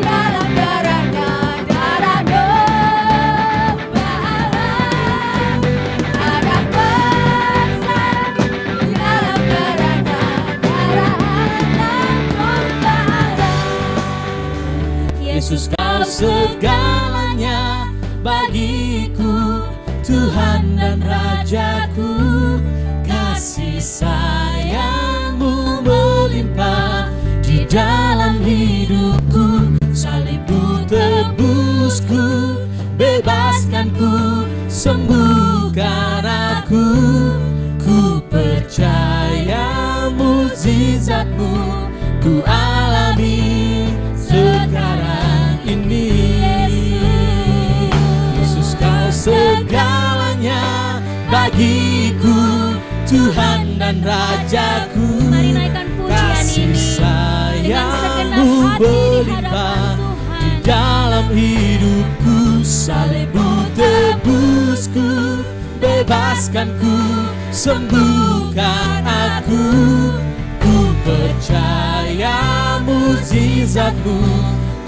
dalam darahnya, darah gembala. Ada kuasa di dalam darahnya, darah anak gembala. Yesus kau segalanya bagiku, Tuhan dan Rajaku. Kasih sayang-Mu melimpah di dalam hidupku. Salib-Mu tebusku, bebaskanku, sembuhkan aku. Ku percaya mukjizat-Mu ku alami sekarang ini. Yesus kau segalanya bagiku, Tuhan dan Rajaku. Mari naikkan pujian Kasih ini sayang-Mu melimpah di dalam hidupku. Salib-Mu tebusku, bebaskanku, sembuhkan aku. Ku percaya mukjizat-Mu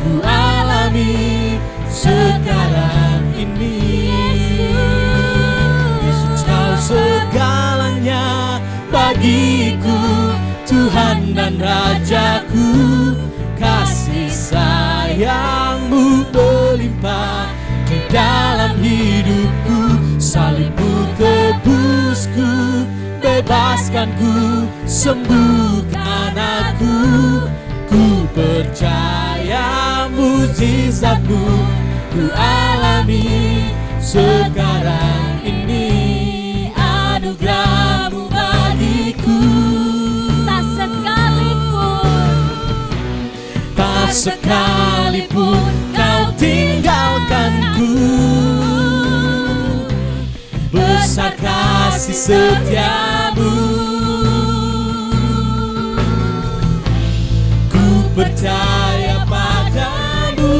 ku alami sekarang ini. Yesus kau segalanya bagiku, Tuhan dan Rajaku. Kasih sayang-Mu melimpah di dalam hidupku. Salib-Mu tebusku, bebaskanku, sembuhkan aku. Ku percaya mukjizat-Mu ku alami sekarang ini. Anugerah-Mu bagiku, tak sekalipun kau tinggalkanku. Besar kasih setia-Mu, ku percaya padamu.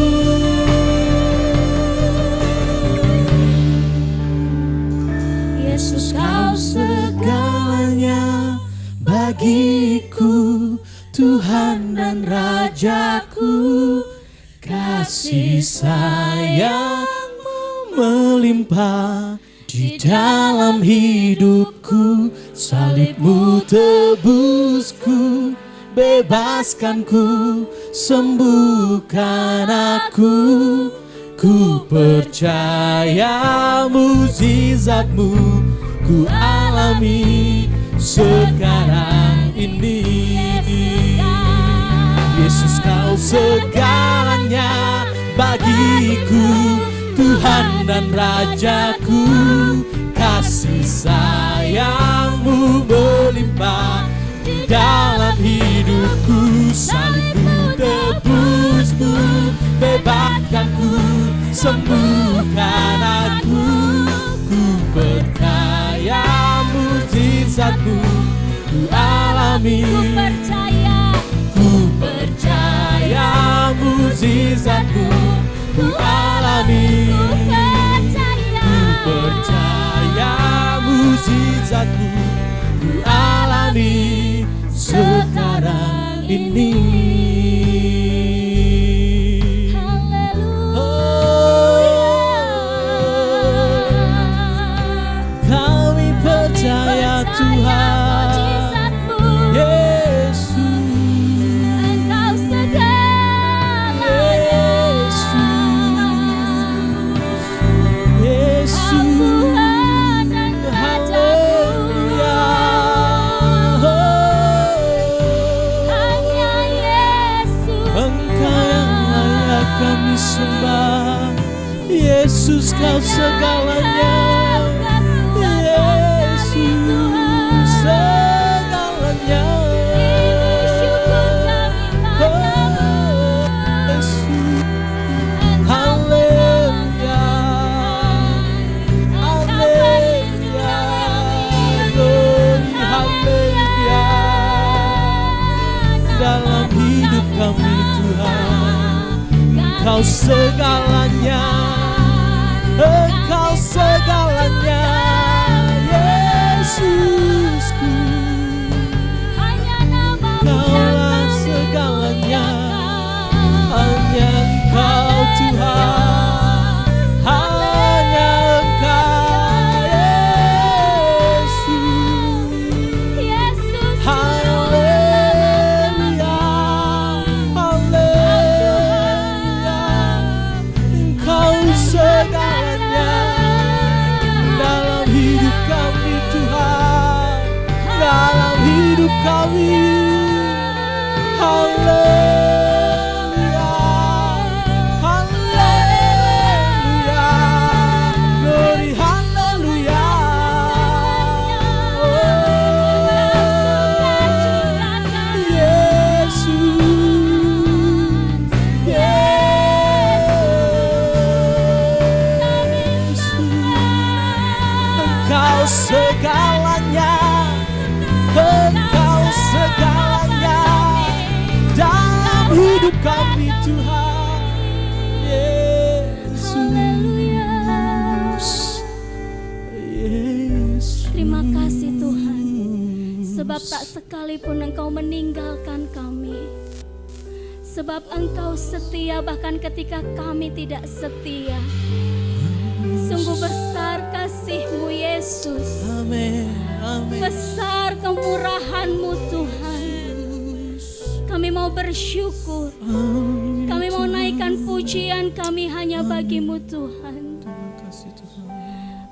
Yesus kau segalanya bagiku, Tuhan dan Rajaku. Kasih sayang-Mu melimpah di dalam hidupku. Salib-Mu tebusku, bebaskanku, sembuhkan aku. Ku percaya mukjizat-Mu ku alami sekarang ini. Yesus kau segalanya bagiku, Tuhan dan Rajaku. Kasih sayang-Mu melimpah di dalam hidupku. Salib-Mu tebusku, bebaskanku, sembuhkan aku. Ku percaya mukjizat-Mu ku alami. Ku percaya mukjizat-Mu ku alami. Ku percaya mukjizat-Mu ku alami sekarang ini. Kami percaya Tuhan, Yesus. Engkau segalanya, Yesus, Tuhan dan Rajaku. Hanya Yesus, Engkau yang layak kami sembah. Yesus kau segalanya, Yesus segalanya. Yesus, haleluya, haleluya, glory, haleluya. Dalam hidup kami Tuhan, Engkau segalanya, Engkau segalanya, Yesusku. Kaulah segalanya, hanya hidup kami Tuhan Yesus. Yesus. Terima kasih Tuhan, sebab tak sekalipun Engkau meninggalkan kami. Sebab Engkau setia bahkan ketika kami tidak setia. Sungguh besar kasih-Mu Yesus. Amin. Amin. Besar kemurahan-Mu Tuhan. Kami mau bersyukur. Kami mau naikkan pujian kami hanya bagi-Mu Tuhan. Terima kasih Tuhan.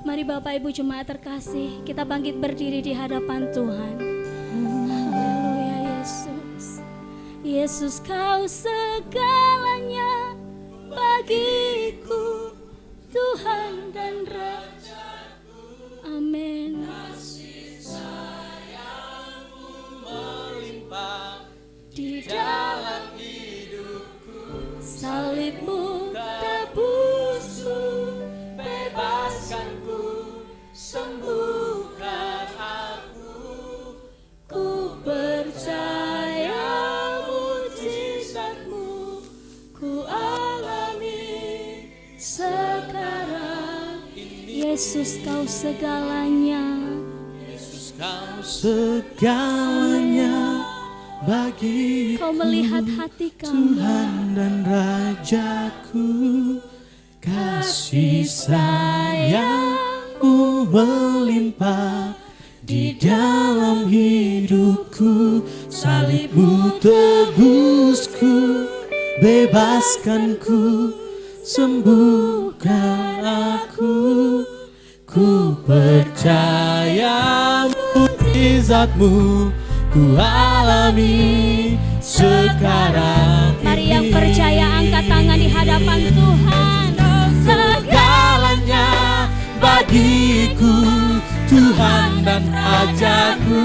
Mari Bapak Ibu jemaat terkasih, kita bangkit berdiri di hadapan Tuhan. Haleluya Yesus. Yesus Kau segalanya bagiku, Tuhan dan Rajaku. Amin. Di dalam hidupku, salib-Mu tebusku, bebaskanku, sembuhkan aku. Ku percaya mujizat-Mu, ku alami sekarang. Yesus Kau segalanya. Yesus Kau segalanya bagiku, Kau melihat hati kami. Tuhan dan Rajaku. Kasih sayang-Mu melimpah di dalam hidupku. Salib-Mu tebusku, bebaskanku, sembuhkan aku. Ku percaya mujizat-Mu, ku alami sekarang. Mari yang percaya angkat tangan di hadapan Tuhan. Segalanya bagiku, Tuhan dan Rajaku.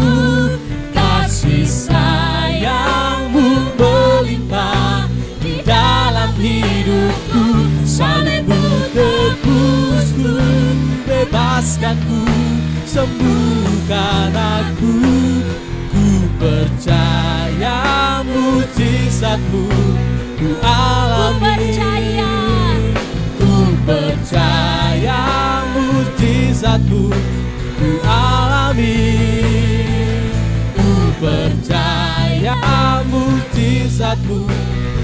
Kasih sayang-Mu melimpah di dalam hidupku. Salib-Mu tebusku, bebaskanku, sembuhkan aku. Ku percaya mujizat-Mu, ku alami. Ku percaya mujizat-Mu, ku alami. Ku percaya mujizat-Mu,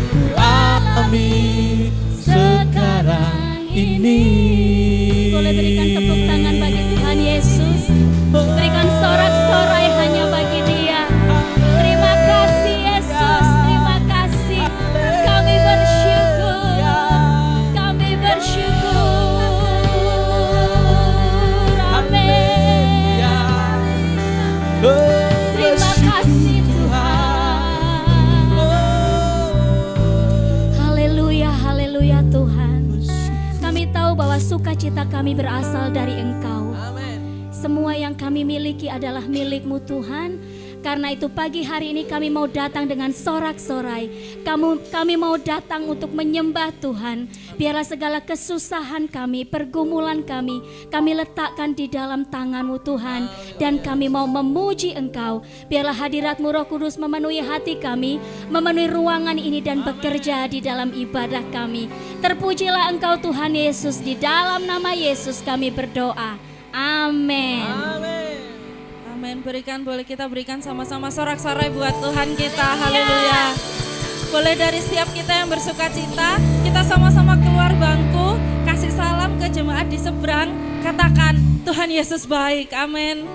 ku alami sekarang ini. Boleh berikan tepuk tangan bagi Tuhan Yesus. Berikan sorak-sorai hanya bagi Dia. Terima kasih Yesus, terima kasih. Kami bersyukur, kami bersyukur. Amin. Terima kasih Tuhan. Haleluya, haleluya Tuhan. Kami tahu bahwa sukacita kami berasal dari Engkau. Semua yang kami miliki adalah milik-Mu Tuhan. Karena itu pagi hari ini kami mau datang dengan sorak-sorai. Kami mau datang untuk menyembah Tuhan. Biarlah segala kesusahan kami, pergumulan kami letakkan di dalam tangan-Mu Tuhan. Dan kami mau memuji Engkau. Biarlah hadirat-Mu Roh Kudus memenuhi hati kami, memenuhi ruangan ini dan bekerja di dalam ibadah kami. Terpujilah Engkau Tuhan Yesus, di dalam nama Yesus kami berdoa. Amin. Amin. Boleh kita berikan sama-sama sorak-sorai buat Tuhan kita. Haleluya. Boleh dari setiap kita yang bersuka cita, kita sama-sama keluar bangku, kasih salam ke jemaat di seberang, katakan Tuhan Yesus baik. Amin.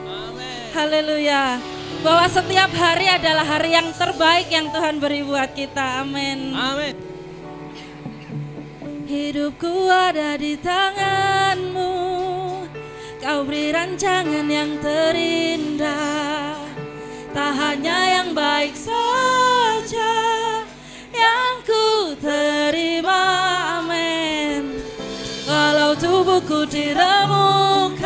Haleluya. Bahwa setiap hari adalah hari yang terbaik yang Tuhan beri buat kita. Amin. Amin. Hidupku ada di tangan-Mu, Kau beri rancangan yang terindah. Tak hanya yang baik saja yang ku terima. Amin. Walau tubuhku diremukkan,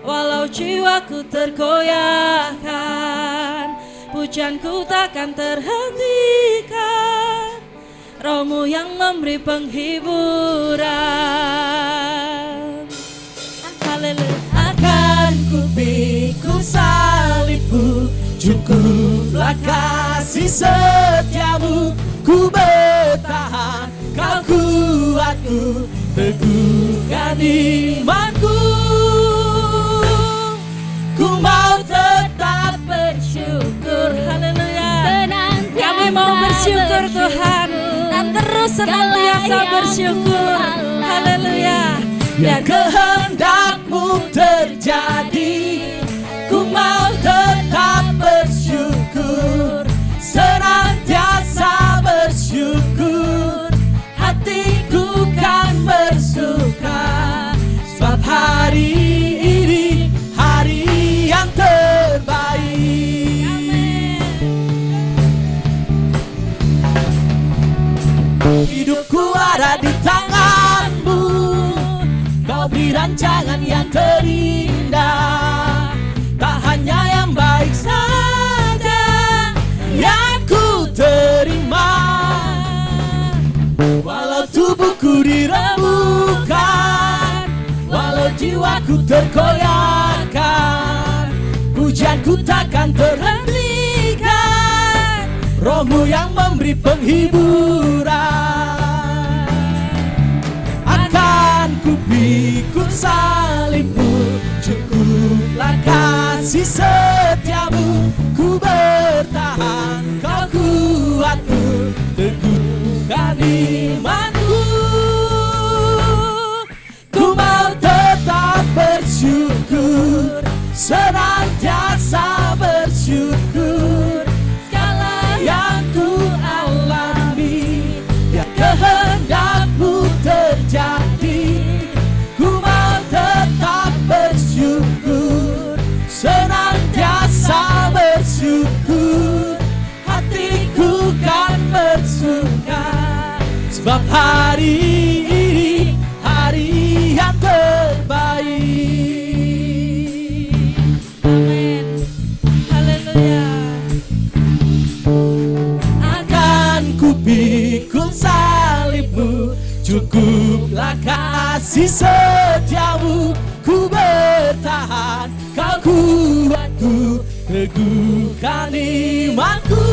walau jiwaku tergoyahkan, pujianku takkan terhentikan. Roh-Mu yang memberi penghiburan. Haleluya. Akan ku pikul salib-Mu, cukuplah kasih setia-Mu. ku bertahan. Kau kuatku, teguhkan imanku. Ku mau tetap bersyukur. Haleluya. senantiasa Kami mau bersyukur Tuhan dan terus senantiasa bersyukur. Haleluya. Biar kehendakmu terjadi, ku mau tetap bersyukur, senantiasa bersyukur. Hatiku kan bersuka, sebab hari ini hari yang terbaik. Hidupku ada di tanganmu, kau beri rancangan yang terindah. Tak hanya yang baik saja yang ku terima. Walau tubuhku dirembukan, walau jiwaku terkoyakkan, pujianku takkan terhentikan. Rohmu yang memberi penghiburan. Akan ku pikul salibmu, cukuplah kasih setiamu. Ku bertahan, kau kuatku, teguhkan imanku. Ku mau tetap bersyukur, senantiasa bersyukur. Segala yang ku alami, biar kehendakmu terjadi. Ku mau tetap bersyukur, senantiasa bersyukur. Hatiku kan bersuka, sebab hari ini hari yang terbaik. Amin. Haleluya. Akan ku pikul salibmu, cukuplah kasih setiamu. Ku bertahan, kau kuatku, teguhkan imanku.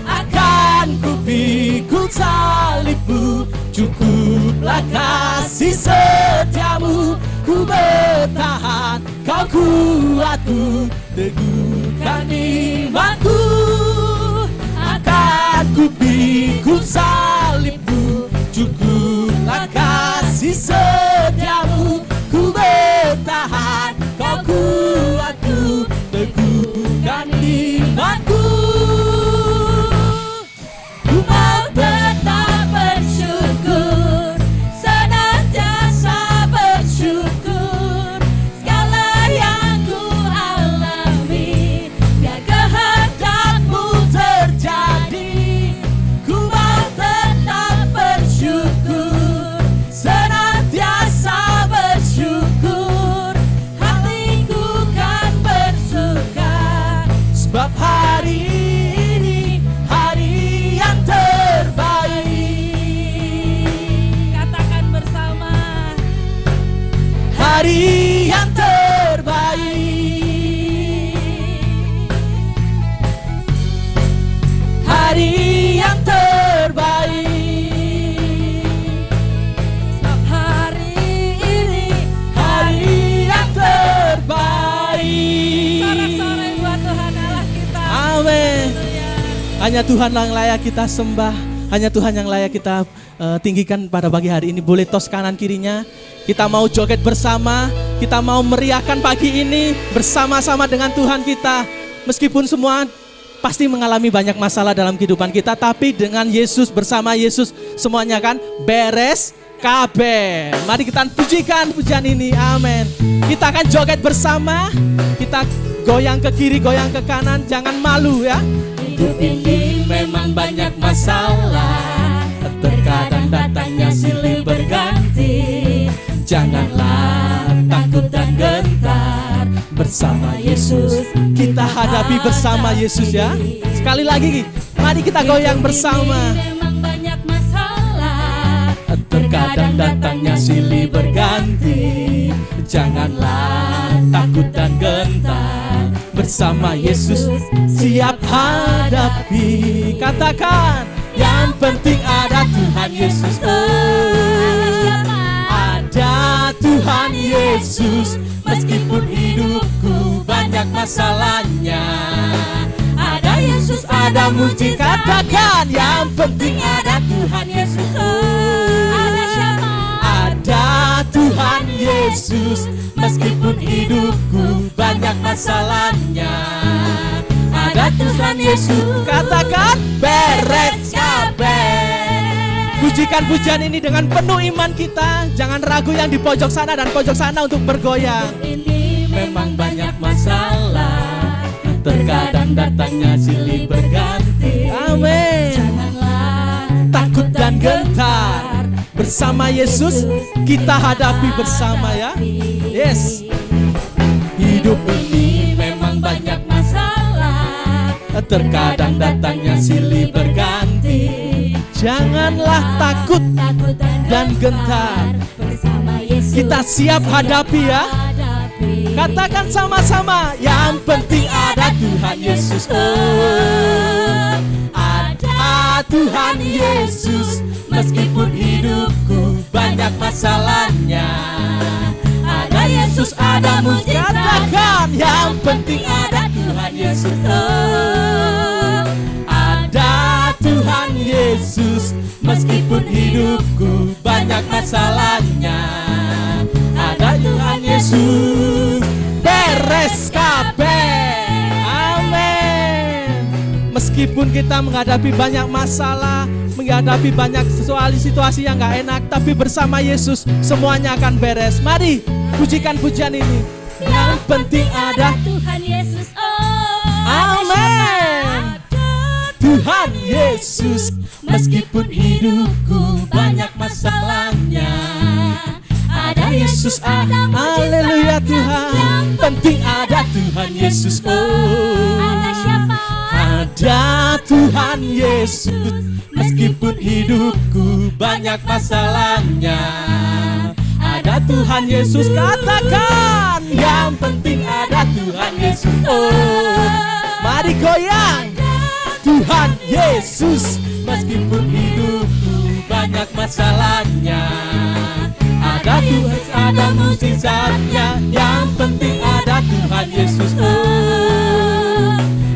Akan ku pikul salibmu, cukuplah kasih setiamu. Ku bertahan, kau kuatku, teguhkan imanku. Akan ku pikul salibmu, cukuplah kasih setiamu. Ku bertahan, kau kuatku, teguhkan imanku. Ku mau tetap bersyukur, senantiasa bersyukur. Segala yang ku alami, biar kehendakmu terjadi. Ku mau tetap bersyukur, senantiasa bersyukur. Hatiku kan bersuka, sebab hari ini hari yang terbaik. Katakan bersama. Hari yang terbaik. Hari yang terbaik. Sebab hari ini Hari yang terbaik. sorak-sorai buat Tuhan Allah kita. Amin. Haleluya. Hanya Tuhan yang layak kita sembah, hanya Tuhan yang layak kita tinggikan pada pagi hari ini. Boleh tos kanan kirinya. Kita mau joget bersama, kita mau meriahkan pagi ini bersama-sama dengan Tuhan kita. Meskipun semua pasti mengalami banyak masalah dalam kehidupan kita, tapi dengan Yesus, bersama Yesus semuanya kan beres kabeh. Mari kita pujikan pujian ini, amin. Kita akan joget bersama, kita goyang ke kiri, goyang ke kanan, jangan malu ya. Hidup ini memang banyak masalah, terkadang datangnya silih berganti. Janganlah takut dan gentar, bersama Yesus kita hadapi bersama Yesus ya. Sekali lagi, mari kita goyang bersama. Memang banyak masalah, Terkadang datangnya silih berganti. Janganlah takut dan gentar, bersama Yesus siap hadapi. Katakan, yang penting ada Tuhan Yesus. Ada Tuhan Yesus, meskipun hidupku banyak masalahnya. Ada Yesus, ada mujizat. Katakan, yang penting ada Tuhan Yesus. Ada siapa? Ada Tuhan Yesus, meskipun hidupku banyak masalahnya. Ada Tuhan Yesus. Katakan, beres kabeh. Pujikan pujian ini dengan penuh iman kita. Jangan ragu yang di pojok sana dan pojok sana untuk bergoyang. Ini Memang banyak masalah, terkadang datangnya silih berganti. Amin. janganlah Takut dan gentar, bersama Yesus kita hadapi bersama ya. Yes. Hidup ini memang banyak masalah, terkadang datangnya silih berganti. Janganlah takut dan gentar, bersama Yesus kita siap hadapi ya. hadapi. Katakan sama-sama, yang penting ada Tuhan Yesus. Ada Tuhan Yesus, meskipun hidupku banyak masalahnya. Ada Yesus, ada mujizat. Katakan, yang penting ada Tuhan Yesus. Ada Tuhan Yesus, meskipun hidupku banyak masalahnya. Ada Tuhan Yesus, beres kabeh. Amin. Meskipun kita menghadapi banyak masalah, menghadapi banyak situasi yang gak enak, tapi bersama Yesus semuanya akan beres. Mari pujikan pujian ini. Yang penting ada Tuhan Yesus. Amin. Tuhan Yesus, meskipun hidupku banyak masalahnya. Ada Yesus, haleluya Tuhan. Penting ada Tuhan Yesus. Ada siapa? Ada Tuhan Yesus, meskipun hidupku banyak masalahnya. Ada Tuhan Yesus. Katakan, yang penting ada Tuhan Yesus. Mari goyang. Tuhan Yesus, meskipun hidupku banyak masalahnya. Ada Tuhan, ada mujizatnya. Yang penting ada Tuhan Yesus.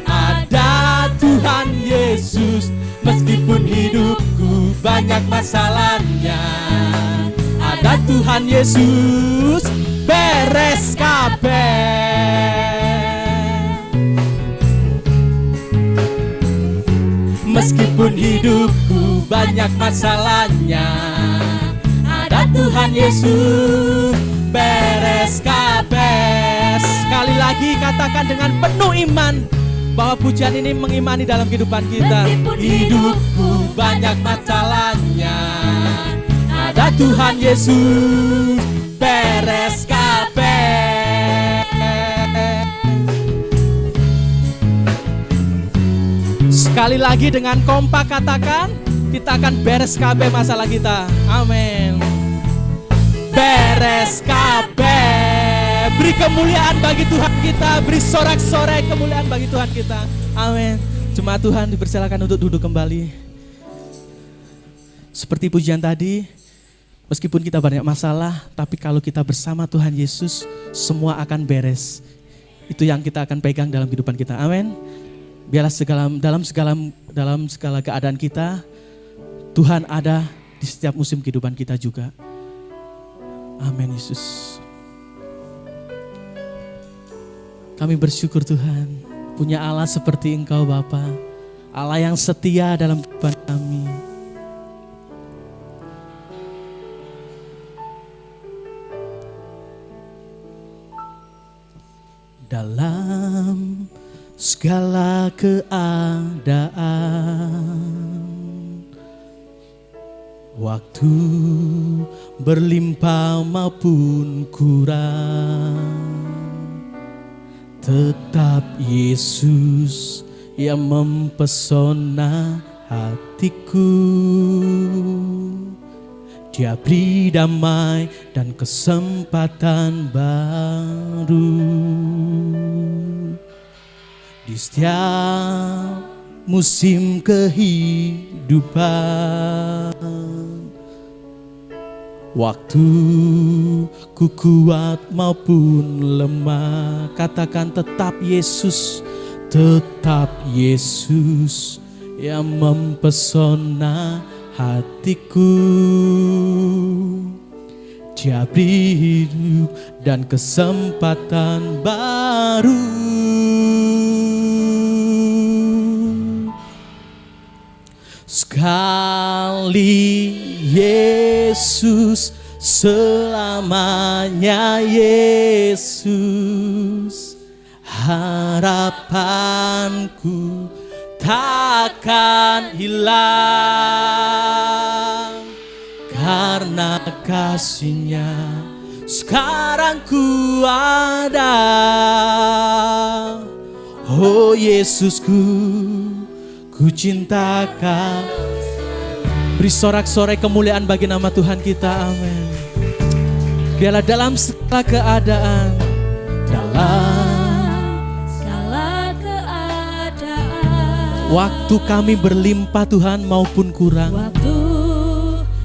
Ada Tuhan Yesus, meskipun hidupku banyak masalahnya. Ada Tuhan Yesus, beres kabeh. Meskipun hidupku banyak masalahnya, ada Tuhan Yesus, beres kabeh. Sekali lagi katakan dengan penuh iman bahwa pujian ini mengimani dalam kehidupan kita. Hidupku banyak masalahnya, ada Tuhan Yesus, beres kabeh. Sekali lagi dengan kompak katakan, kita akan beres kabeh masalah kita. Amin. Beres kabeh. Beri kemuliaan bagi Tuhan kita, beri sorak-sorai kemuliaan bagi Tuhan kita. Amin. Jemaat Tuhan dipersilakan untuk duduk kembali. Seperti pujian tadi, meskipun kita banyak masalah, tapi kalau kita bersama Tuhan Yesus, semua akan beres. Itu yang kita akan pegang dalam kehidupan kita. Amin. Biarlah dalam segala keadaan kita, Tuhan ada di setiap musim kehidupan kita juga. Amin Yesus. Kami bersyukur Tuhan, punya Allah seperti Engkau Bapa, Allah yang setia dalam kehidupan kami. Dalam segala keadaan, waktu berlimpah maupun kurang, tetap Yesus yang mempesona hatiku. Dia beri damai dan kesempatan baru. di setiap musim kehidupan. Waktu ku kuat maupun lemah, katakan tetap Yesus yang mempesona hatiku. Dia beri hidup dan kesempatan baru. Sekali Yesus, selamanya Yesus. Harapanku takkan hilang, karena kasih-Nya sekarang ku ada. Oh Yesusku, ku cinta Kau. Beri sorak-sorai kemuliaan bagi nama Tuhan kita, amin. Biarlah dalam segala keadaan, waktu kami berlimpah Tuhan maupun kurang, waktu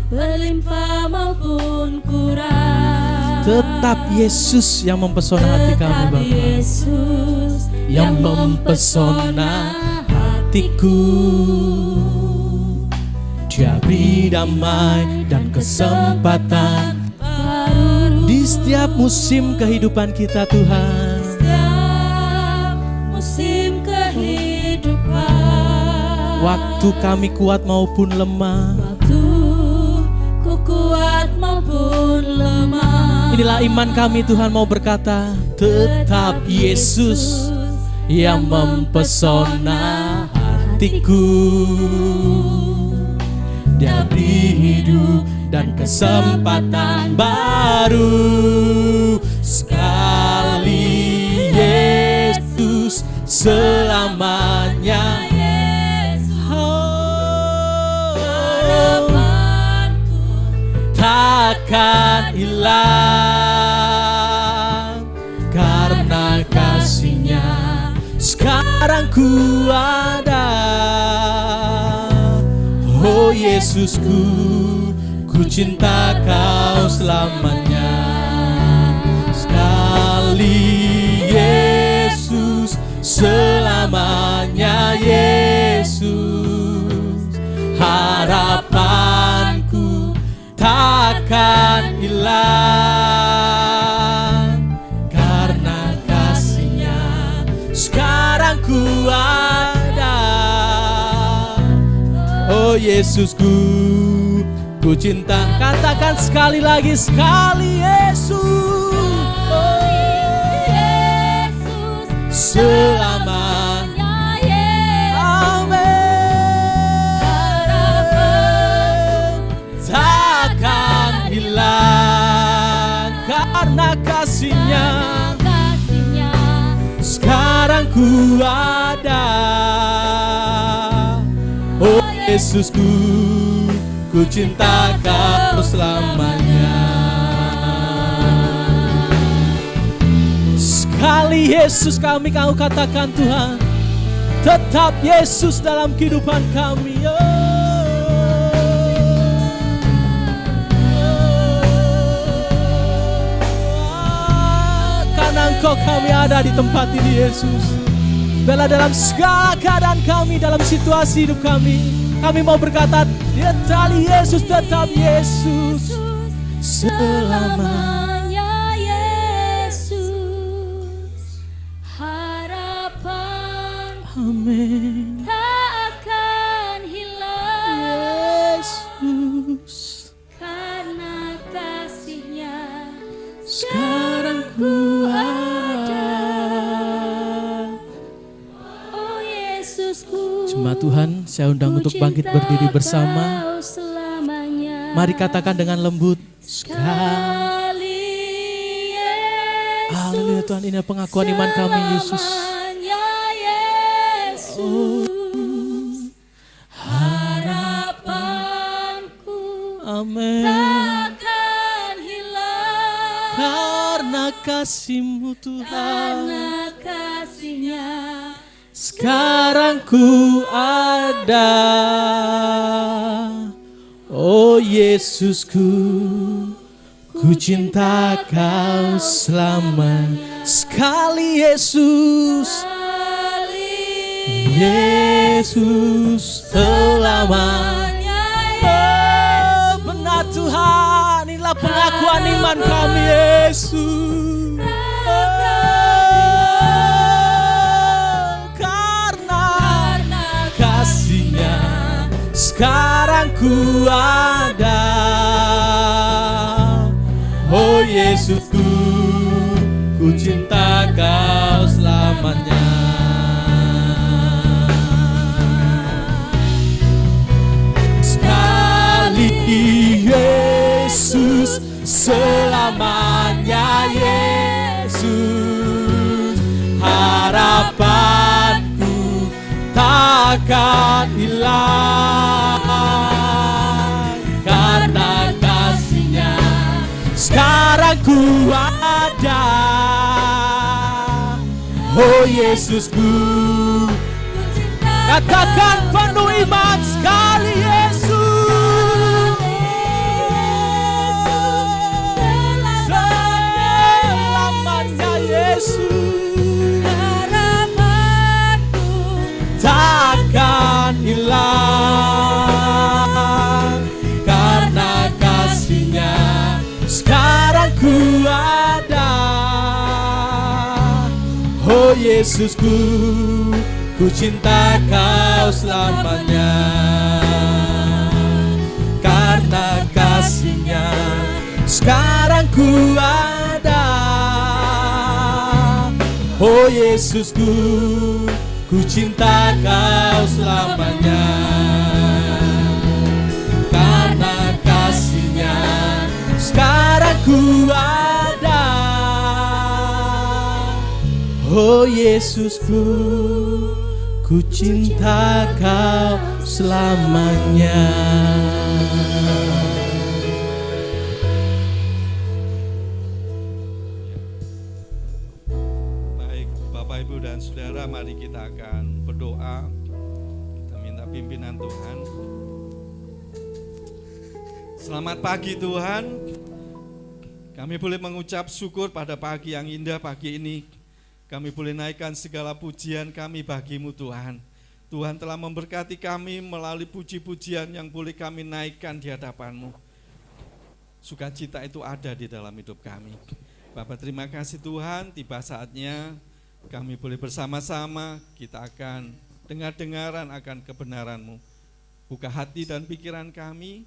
berlimpah maupun kurang, tetap Yesus yang mempesona hati kami, Bapa. Yesus yang mempesona hatiku. Dia beri damai dan kesempatan baru di setiap musim kehidupan kita, Tuhan. setiap musim kehidupan. Waktu kami kuat maupun lemah, Waktu ku kuat maupun lemah. inilah iman kami Tuhan mau berkata, tetap Yesus yang mempesona hatiku. Dia beri hidup dan kesempatan baru. Sekali Yesus, selamanya Harapanku takkan hilang, karena kasih-Nya sekarang ku ada. Oh Yesusku, ku cinta Kau selamanya. Sekali Yesus, selamanya Yesus. Harapanku takkan hilang, karena kasih-Nya sekarang ku ada. Oh Yesusku, ku cinta. Katakan sekali lagi, sekali Yesus. Oh Yesus selamanya Yesus. Amin. Takkan hilang, karena kasih-Nya Kasih-Nya sekarang ku ada. Oh Yesusku, ku cinta Kau selamanya. Sekali Yesus kami Kau katakan Tuhan, tetap Yesus dalam kehidupan kami. Karena Engkau kami ada di tempat ini Yesus. Bela dalam segala keadaan kami, dalam situasi hidup kami mau berkata, tetap Yesus, tetap Yesus selamanya. Yesus, harapan Amin. tak akan hilang, Yesus, karena kasih-Nya sekarang ku ada. Oh Yesusku, Jemaat Tuhan, saya undang untuk bangkit berdiri bersama. Kau selamanya. Mari katakan dengan lembut, Sekali Yesus, haleluya Tuhan, ini pengakuan iman kami Yesus. selamanya Yesus, harapanku Amin. takkan hilang, Karena kasih-Mu Tuhan karena kasih-Nya sekarang ku ada. Oh Yesusku, ku cinta kau selama sekali Yesus. Yesus selamanya. Oh, benar Tuhan, inilah pengakuan iman kami Yesus. Karena kasih-Nya sekarang ku ada. Oh Yesusku, ku cinta kau selamanya. Yesus selamanya Yesus, harapanku takkan hilang karena kasih-Nya sekarang ku ada. Oh Yesusku, katakan penuh iman sekali Yesus. Yesus, harapanku takkan hilang karena kasih-Nya sekarang ku ada. Oh Yesusku, ku cinta kau selamanya karena kasih-Nya sekarang ku ada. Oh Yesusku, ku cinta kau selamanya karena kasih-Nya sekarang ku ada. Oh Yesusku, ku cinta kau selamanya. Ibu dan saudara, mari kita akan berdoa. Kita minta pimpinan Tuhan. Selamat pagi Tuhan. Kami boleh mengucap syukur pada pagi yang indah pagi ini. Kami boleh naikkan segala pujian kami bagi-Mu Tuhan. Tuhan telah memberkati kami melalui puji-pujian yang boleh kami naikkan di hadapan-Mu. Sukacita itu ada di dalam hidup kami. Bapak, terima kasih Tuhan, tiba saatnya kami boleh bersama-sama, kita akan dengar-dengaran akan kebenaran-Mu. Buka hati dan pikiran kami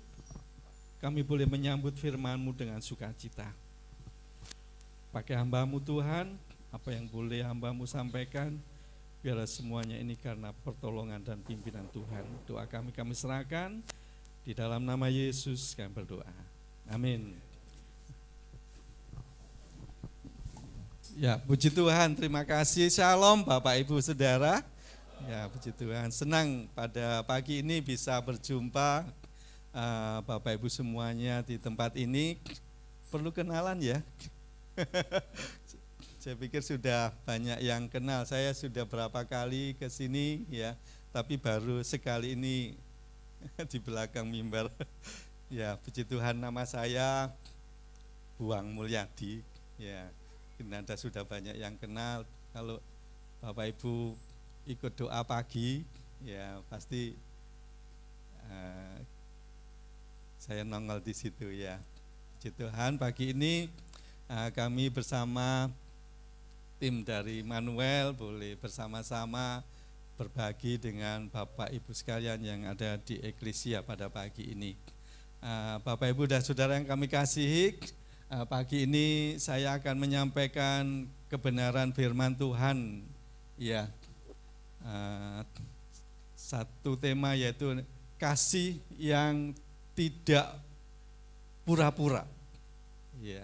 boleh menyambut firman-Mu dengan sukacita. Pakai hamba-Mu Tuhan, apa yang boleh hamba-Mu sampaikan, biarlah semuanya ini karena pertolongan dan pimpinan Tuhan. Doa kami serahkan, di dalam nama Yesus kami berdoa. Amin. Ya, puji Tuhan, terima kasih. Shalom Bapak Ibu Saudara. Ya, puji Tuhan, senang pada pagi ini bisa berjumpa Bapak Ibu semuanya di tempat ini. Perlu kenalan ya. Saya pikir sudah banyak yang kenal. Saya sudah berapa kali ke sini ya, tapi baru sekali ini di belakang mimbar. Ya, puji Tuhan, nama saya Buang Mulyadi. Ya. Anda sudah banyak yang kenal. Kalau Bapak Ibu ikut doa pagi, ya pasti saya nongol di situ ya. Puji Tuhan, pagi ini kami bersama tim dari Manuel boleh bersama-sama berbagi dengan Bapak Ibu sekalian yang ada di Eklesia pada pagi ini. Bapak Ibu dan saudara yang kami kasihi, pagi ini saya akan menyampaikan kebenaran firman Tuhan. Ya, satu tema yaitu kasih yang tidak pura-pura. Ya,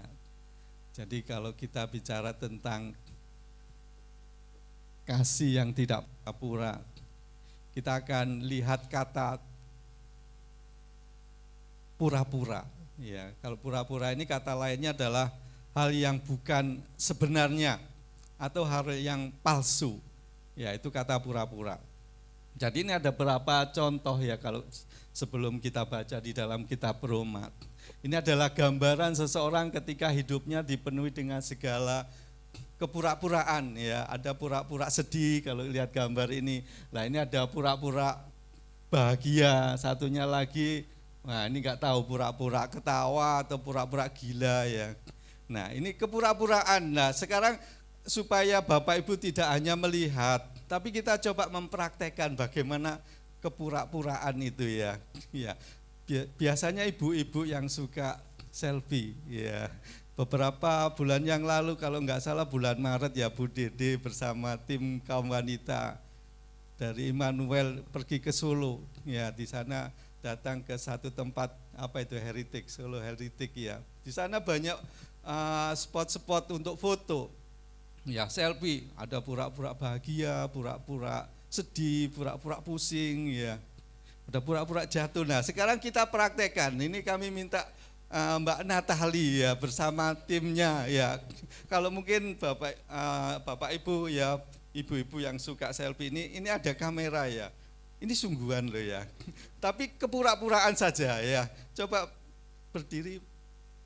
jadi kalau kita bicara tentang kasih yang tidak pura-pura, kita akan lihat kata pura-pura. Ya, kalau pura-pura ini kata lainnya adalah hal yang bukan sebenarnya atau hal yang palsu. Ya, itu kata pura-pura. Jadi ini ada beberapa contoh ya kalau sebelum kita baca di dalam kitab Roma. Ini adalah gambaran seseorang ketika hidupnya dipenuhi dengan segala kepura-puraan ya. Ada pura-pura sedih kalau lihat gambar ini. Nah, ini ada pura-pura bahagia, satunya lagi nah ini enggak tahu pura-pura ketawa atau pura-pura gila ya. Nah, ini kepura-puraan. Nah, sekarang supaya Bapak Ibu tidak hanya melihat, tapi kita coba mempraktekkan bagaimana kepura-puraan itu ya. Ya, biasanya ibu-ibu yang suka selfie ya. Beberapa bulan yang lalu kalau nggak salah bulan Maret ya, Bu Dede bersama tim kaum wanita dari Immanuel pergi ke Solo ya. Di sana datang ke satu tempat apa itu Heritage, Solo Heritage ya. Di sana banyak spot-spot untuk foto. Ya, selfie, ada pura-pura bahagia, pura-pura sedih, pura-pura pusing ya. Ada pura-pura jatuh. Nah, sekarang kita praktekkan. Ini kami minta Mbak Natali ya bersama timnya ya. Kalau mungkin Bapak Ibu ya, ibu-ibu yang suka selfie ini ada kamera ya. Ini sungguhan loh ya. Tapi kepura-puraan saja ya. Coba berdiri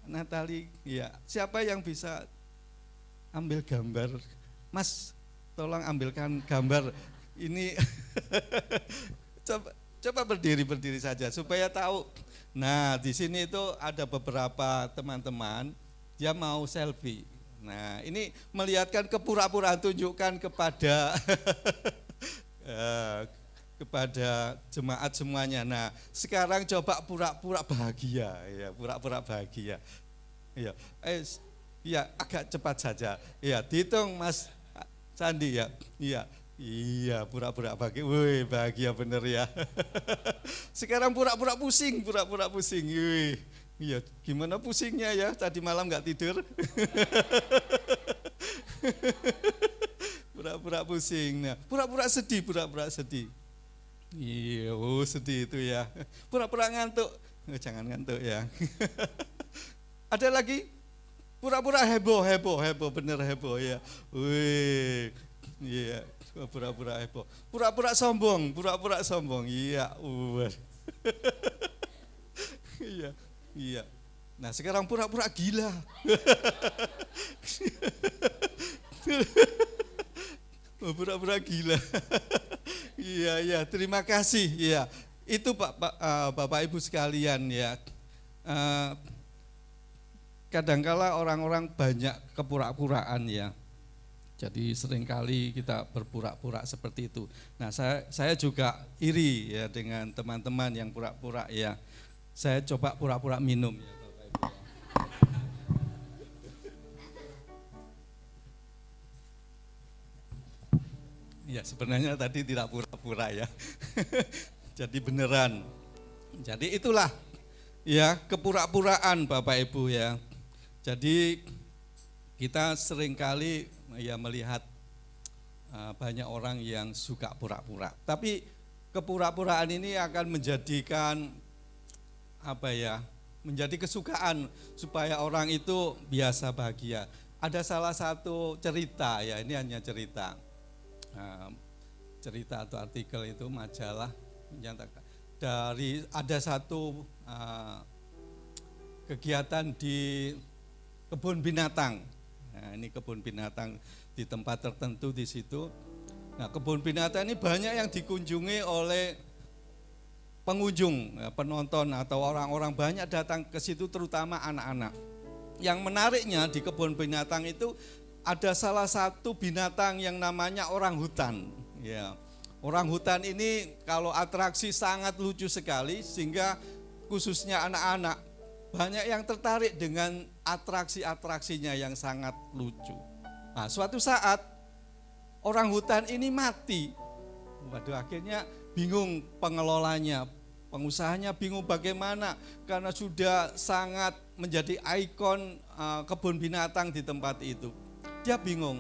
Natali ya. Siapa yang bisa ambil gambar? Mas, tolong ambilkan gambar ini. Coba berdiri saja supaya tahu. Nah, di sini itu ada beberapa teman-teman dia mau selfie. Nah, ini melihatkan kepura-puraan, tunjukkan kepada kepada jemaat semuanya. Nah, sekarang coba pura-pura bahagia ya, pura-pura bahagia. Ya, ya agak cepat saja. Ya, dihitung Mas Sandi ya. Iya. Iya, pura-pura bahagia. Wih, bahagia bener ya. Sekarang pura-pura pusing. Wih. Iya, gimana pusingnya ya? Tadi malam nggak tidur. Pura-pura pusing. Nah, pura-pura sedih. Iya, sedih itu ya. Pura-pura ngantuk. Jangan ngantuk ya. Ada lagi? Pura-pura heboh, bener heboh ya. Wih, iya, pura-pura heboh. Pura-pura sombong, iya. Iya. Nah, sekarang pura-pura gila. Pura-pura gila. Iya, terima kasih. Iya, itu Bapak Ibu sekalian ya. Kadangkala orang-orang banyak kepura-puraan ya. Jadi seringkali kita berpura-pura seperti itu. Nah, saya juga iri ya dengan teman-teman yang pura-pura ya. Saya coba pura-pura minum ya, Bapak Ibu. Ya, sebenarnya tadi tidak pura-pura ya. Jadi beneran. Jadi itulah ya kepura-puraan Bapak Ibu ya. Jadi kita seringkali ya melihat banyak orang yang suka pura-pura. Tapi kepura-puraan ini akan menjadikan menjadi kesukaan supaya orang itu biasa bahagia. Ada salah satu cerita ya, ini hanya cerita. Cerita atau artikel itu majalah menyatakan ada satu kegiatan di kebun binatang. Nah, ini kebun binatang di tempat tertentu di situ. Nah, kebun binatang ini banyak yang dikunjungi oleh pengunjung, penonton atau orang-orang banyak datang ke situ, terutama anak-anak. Yang menariknya di kebun binatang itu ada salah satu binatang yang namanya orang hutan. Ya, orang hutan ini kalau atraksi sangat lucu sekali sehingga khususnya anak-anak banyak yang tertarik dengan atraksi-atraksinya yang sangat lucu. Nah, suatu saat orang hutan ini mati. Waduh, akhirnya bingung pengelolanya, pengusahanya bingung bagaimana karena sudah sangat menjadi ikon kebun binatang di tempat itu. Dia bingung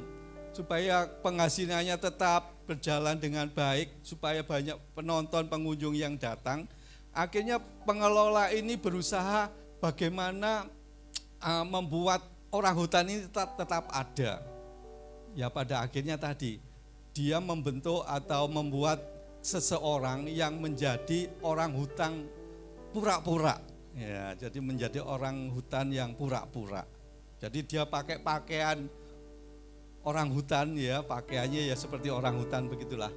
supaya penghasilannya tetap berjalan dengan baik, supaya banyak penonton, pengunjung yang datang. Akhirnya pengelola ini berusaha bagaimana membuat orang hutan ini tetap ada. Ya pada akhirnya tadi dia membentuk atau membuat seseorang yang menjadi orang hutan pura-pura. Ya, jadi menjadi orang hutan yang pura-pura. Jadi dia pakai pakaian orang hutan ya, pakaiannya ya seperti orang hutan begitulah.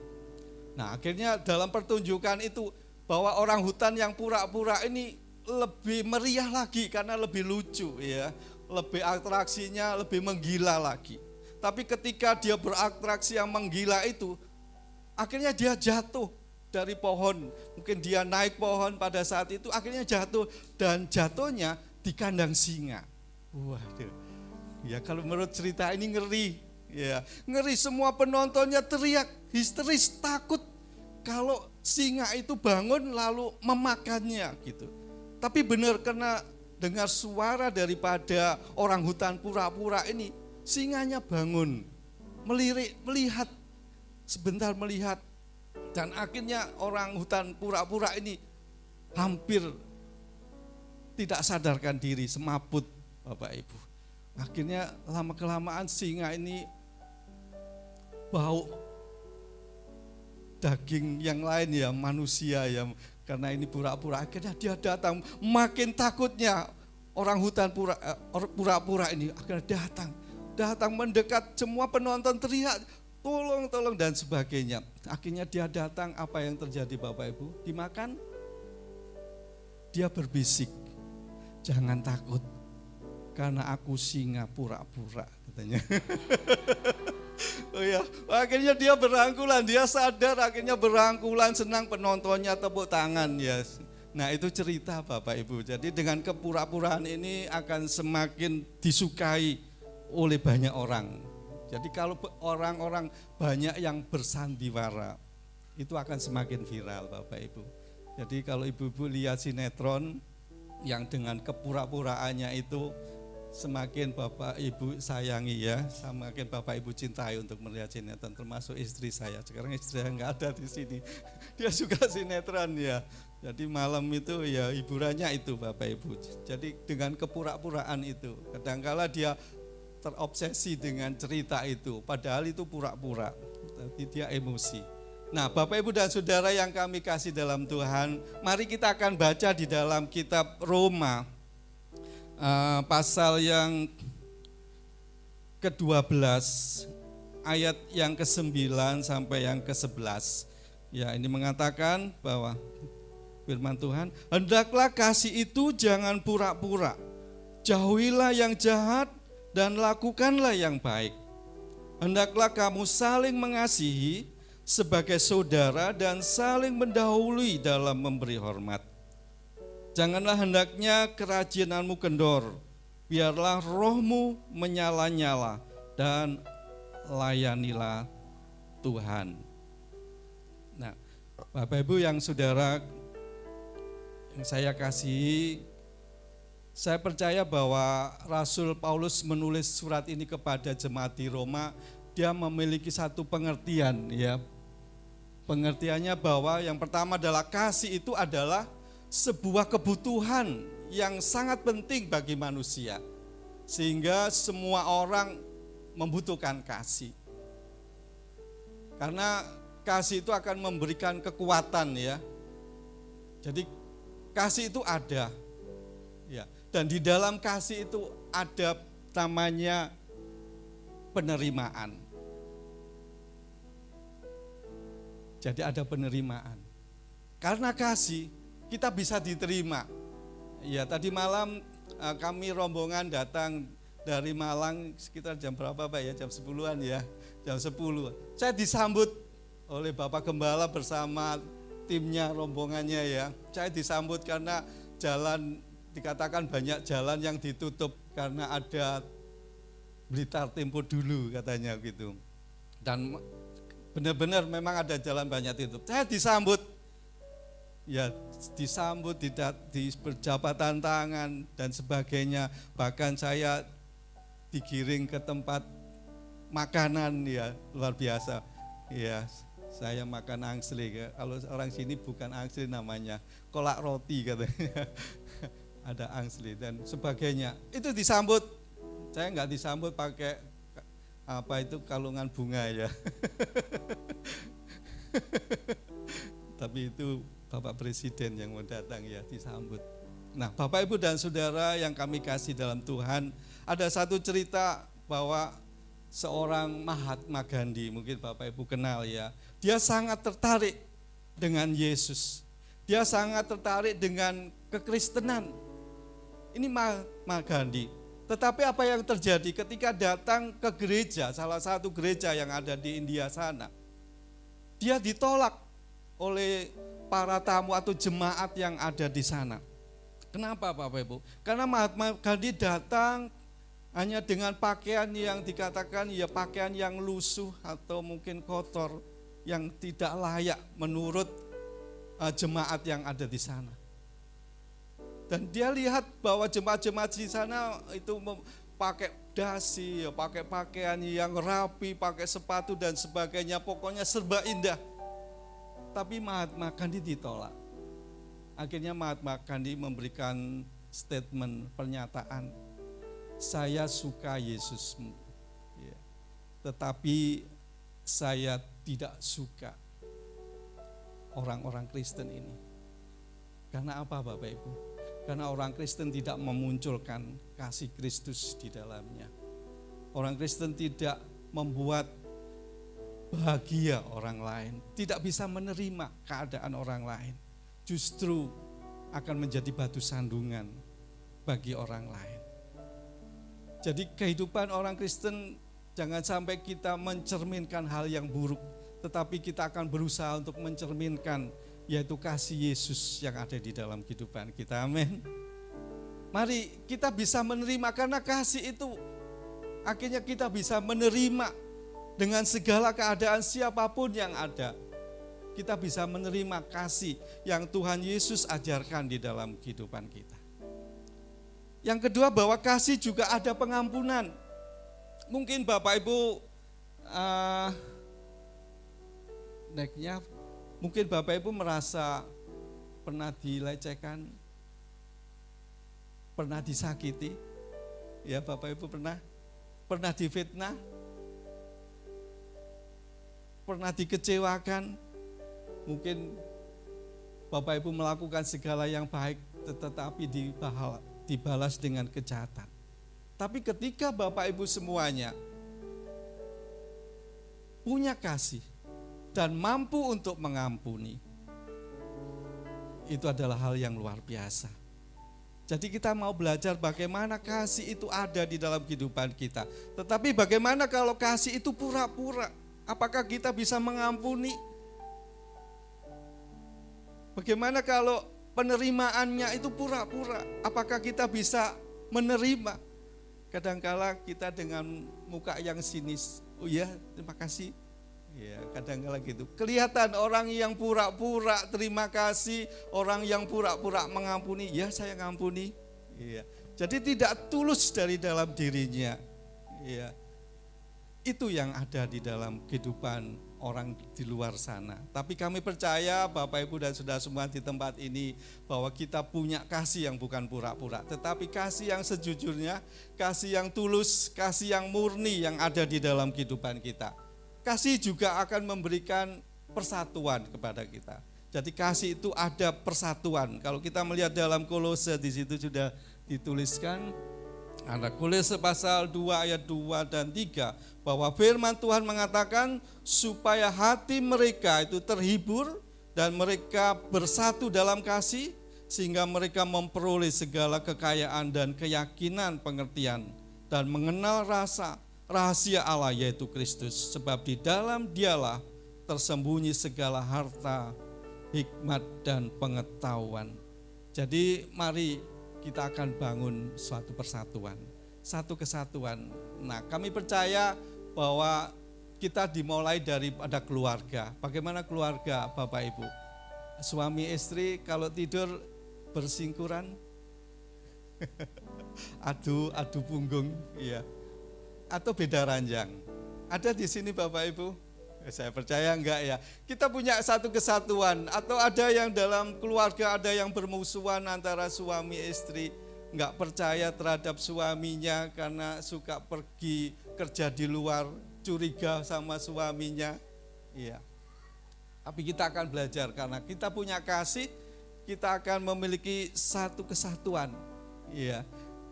Nah, akhirnya dalam pertunjukan itu bahwa orang hutan yang pura-pura ini lebih meriah lagi karena lebih lucu ya, lebih atraksinya lebih menggila lagi. Tapi ketika dia beratraksi yang menggila itu, akhirnya dia jatuh dari pohon. Mungkin dia naik pohon pada saat itu, akhirnya jatuh dan jatuhnya di kandang singa. Waduh, ya kalau menurut cerita ini ngeri. Ya, ngeri, semua penontonnya teriak histeris, takut kalau singa itu bangun lalu memakannya gitu. Tapi benar, karena dengar suara daripada orang hutan pura-pura ini, singanya bangun, melirik, melihat, sebentar melihat, dan akhirnya orang hutan pura-pura ini hampir tidak sadarkan diri, semaput Bapak Ibu. Akhirnya lama-kelamaan singa ini bau daging yang lain ya, manusia ya, karena ini pura-pura. Akhirnya dia datang, makin takutnya orang hutan pura-pura ini akhirnya datang mendekat, semua penonton teriak tolong dan sebagainya. Akhirnya dia datang, apa yang terjadi Bapak Ibu? Dimakan. Dia berbisik, jangan takut karena aku singa pura-pura katanya. Oh ya, akhirnya dia berangkulan, dia sadar, akhirnya berangkulan, senang, penontonnya tepuk tangan ya. Nah, itu cerita Bapak Ibu. Jadi dengan kepura-puraan ini akan semakin disukai oleh banyak orang. Jadi kalau orang-orang banyak yang bersandiwara, itu akan semakin viral Bapak Ibu. Jadi kalau ibu-ibu lihat sinetron yang dengan kepura-puraannya itu, semakin Bapak Ibu sayangi ya, semakin Bapak Ibu cintai untuk melihat sinetron, termasuk istri saya. Sekarang istri saya nggak ada di sini, dia suka sinetron ya. Jadi malam itu ya hiburannya itu Bapak Ibu. Jadi dengan kepura-puraan itu, kadangkala dia terobsesi dengan cerita itu, padahal itu pura-pura, tapi dia emosi. Nah, Bapak Ibu dan Saudara yang kami kasih dalam Tuhan, mari kita akan baca di dalam kitab Roma, pasal yang ke-12 ayat yang ke-9 sampai yang ke-11. Ya, ini mengatakan bahwa firman Tuhan, hendaklah kasih itu jangan pura-pura. Jauhilah yang jahat dan lakukanlah yang baik. Hendaklah kamu saling mengasihi sebagai saudara dan saling mendahului dalam memberi hormat. Janganlah hendaknya kerajinanmu kendor, biarlah rohmu menyala-nyala dan layanilah Tuhan. Nah, Bapak Ibu yang saudara yang saya kasihi, saya percaya bahwa Rasul Paulus menulis surat ini kepada jemaat di Roma, dia memiliki satu pengertian ya. Pengertiannya bahwa yang pertama adalah kasih itu adalah sebuah kebutuhan yang sangat penting bagi manusia, sehingga semua orang membutuhkan kasih. Karena kasih itu akan memberikan kekuatan ya. Jadi kasih itu ada ya, dan di dalam kasih itu ada namanya penerimaan. Jadi ada penerimaan. Karena kasih kita bisa diterima. Ya, tadi malam kami rombongan datang dari Malang sekitar jam berapa Pak ya? Jam 10-an ya. Jam 10. Saya disambut oleh Bapak Gembala bersama timnya, rombongannya ya. Saya disambut karena jalan, dikatakan banyak jalan yang ditutup karena ada Blitar Tempo dulu katanya gitu. Dan benar-benar memang ada jalan banyak ditutup. Saya disambut, ya disambut, di berjabatan tangan dan sebagainya. Bahkan saya digiring ke tempat makanan ya, luar biasa. Ya, saya makan angsli ya. Kalau orang sini bukan angsli namanya, kolak roti katanya. Ada angsli dan sebagainya. Itu disambut. Saya nggak disambut pakai apa itu kalungan bunga ya. Tapi itu Bapak Presiden yang mau datang ya, disambut. Nah, Bapak Ibu dan Saudara yang kami kasih dalam Tuhan, ada satu cerita bahwa seorang Mahatma Gandhi, mungkin Bapak Ibu kenal ya. Dia sangat tertarik dengan Yesus. Dia sangat tertarik dengan kekristenan. Ini Mahatma Gandhi. Tetapi apa yang terjadi ketika datang ke gereja, salah satu gereja yang ada di India sana, dia ditolak oleh para tamu atau jemaat yang ada di sana. Kenapa Bapak Ibu? Karena Mahatma Gandhi datang hanya dengan pakaian yang dikatakan ya pakaian yang lusuh atau mungkin kotor, yang tidak layak menurut jemaat yang ada di sana. Dan dia lihat bahwa jemaat-jemaat di sana itu pakai dasi, pakai pakaian yang rapi, pakai sepatu dan sebagainya, pokoknya serba indah. Tapi Mahatma Gandhi ditolak. Akhirnya Mahatma Gandhi memberikan statement, pernyataan, saya suka Yesusmu, ya, tetapi saya tidak suka orang-orang Kristen ini. Karena apa Bapak Ibu? Karena orang Kristen tidak memunculkan kasih Kristus di dalamnya. Orang Kristen tidak membuat bahagia orang lain, tidak bisa menerima keadaan orang lain. Justru akan menjadi batu sandungan bagi orang lain. Jadi kehidupan orang Kristen jangan sampai kita mencerminkan hal yang buruk, tetapi kita akan berusaha untuk mencerminkan yaitu kasih Yesus yang ada di dalam kehidupan kita. Amin. Mari kita bisa menerima, karena kasih itu akhirnya kita bisa menerima dengan segala keadaan siapapun yang ada. Kita bisa menerima kasih yang Tuhan Yesus ajarkan di dalam kehidupan kita. Yang kedua, bahwa kasih juga ada pengampunan. Mungkin Bapak Ibu mungkin Bapak Ibu merasa pernah dilecehkan, pernah disakiti. Ya Bapak Ibu pernah difitnah, pernah dikecewakan. Mungkin Bapak Ibu melakukan segala yang baik tetapi dibalas dengan kejahatan. Tapi ketika Bapak Ibu semuanya punya kasih dan mampu untuk mengampuni, itu adalah hal yang luar biasa. Jadi kita mau belajar bagaimana kasih itu ada di dalam kehidupan kita. Tetapi bagaimana kalau kasih itu pura-pura? Apakah kita bisa mengampuni? Bagaimana kalau penerimaannya itu pura-pura? Apakah kita bisa menerima? Kadangkala kita dengan muka yang sinis, oh ya terima kasih. Ya kadangkala gitu. Kelihatan orang yang pura-pura terima kasih, orang yang pura-pura mengampuni, ya saya ngampuni. Ya. Jadi tidak tulus dari dalam dirinya. Ya. Itu yang ada di dalam kehidupan orang di luar sana. Tapi kami percaya Bapak Ibu dan Saudara semua di tempat ini bahwa kita punya kasih yang bukan pura-pura, tetapi kasih yang sejujurnya, kasih yang tulus, kasih yang murni yang ada di dalam kehidupan kita. Kasih juga akan memberikan persatuan kepada kita. Jadi kasih itu ada persatuan. Kalau kita melihat dalam Kolose, di situ sudah dituliskan, ada Kolose pasal 2 ayat 2 dan 3, bahwa firman Tuhan mengatakan supaya hati mereka itu terhibur dan mereka bersatu dalam kasih, sehingga mereka memperoleh segala kekayaan dan keyakinan pengertian dan mengenal rahasia Allah yaitu Kristus, sebab di dalam Dialah tersembunyi segala harta, hikmat dan pengetahuan. Jadi mari kita akan bangun suatu persatuan, satu kesatuan. Nah, kami percaya bahwa kita dimulai daripada keluarga. Bagaimana keluarga Bapak Ibu? Suami istri kalau tidur bersingkuran, adu punggung, iya. Atau beda ranjang. Ada di sini Bapak Ibu? Saya percaya enggak ya. Kita punya satu kesatuan. Atau ada yang dalam keluarga ada yang bermusuhan antara suami istri, enggak percaya terhadap suaminya karena suka pergi kerja di luar curiga sama suaminya. Iya. Tapi kita akan belajar karena kita punya kasih, kita akan memiliki satu kesatuan. Iya.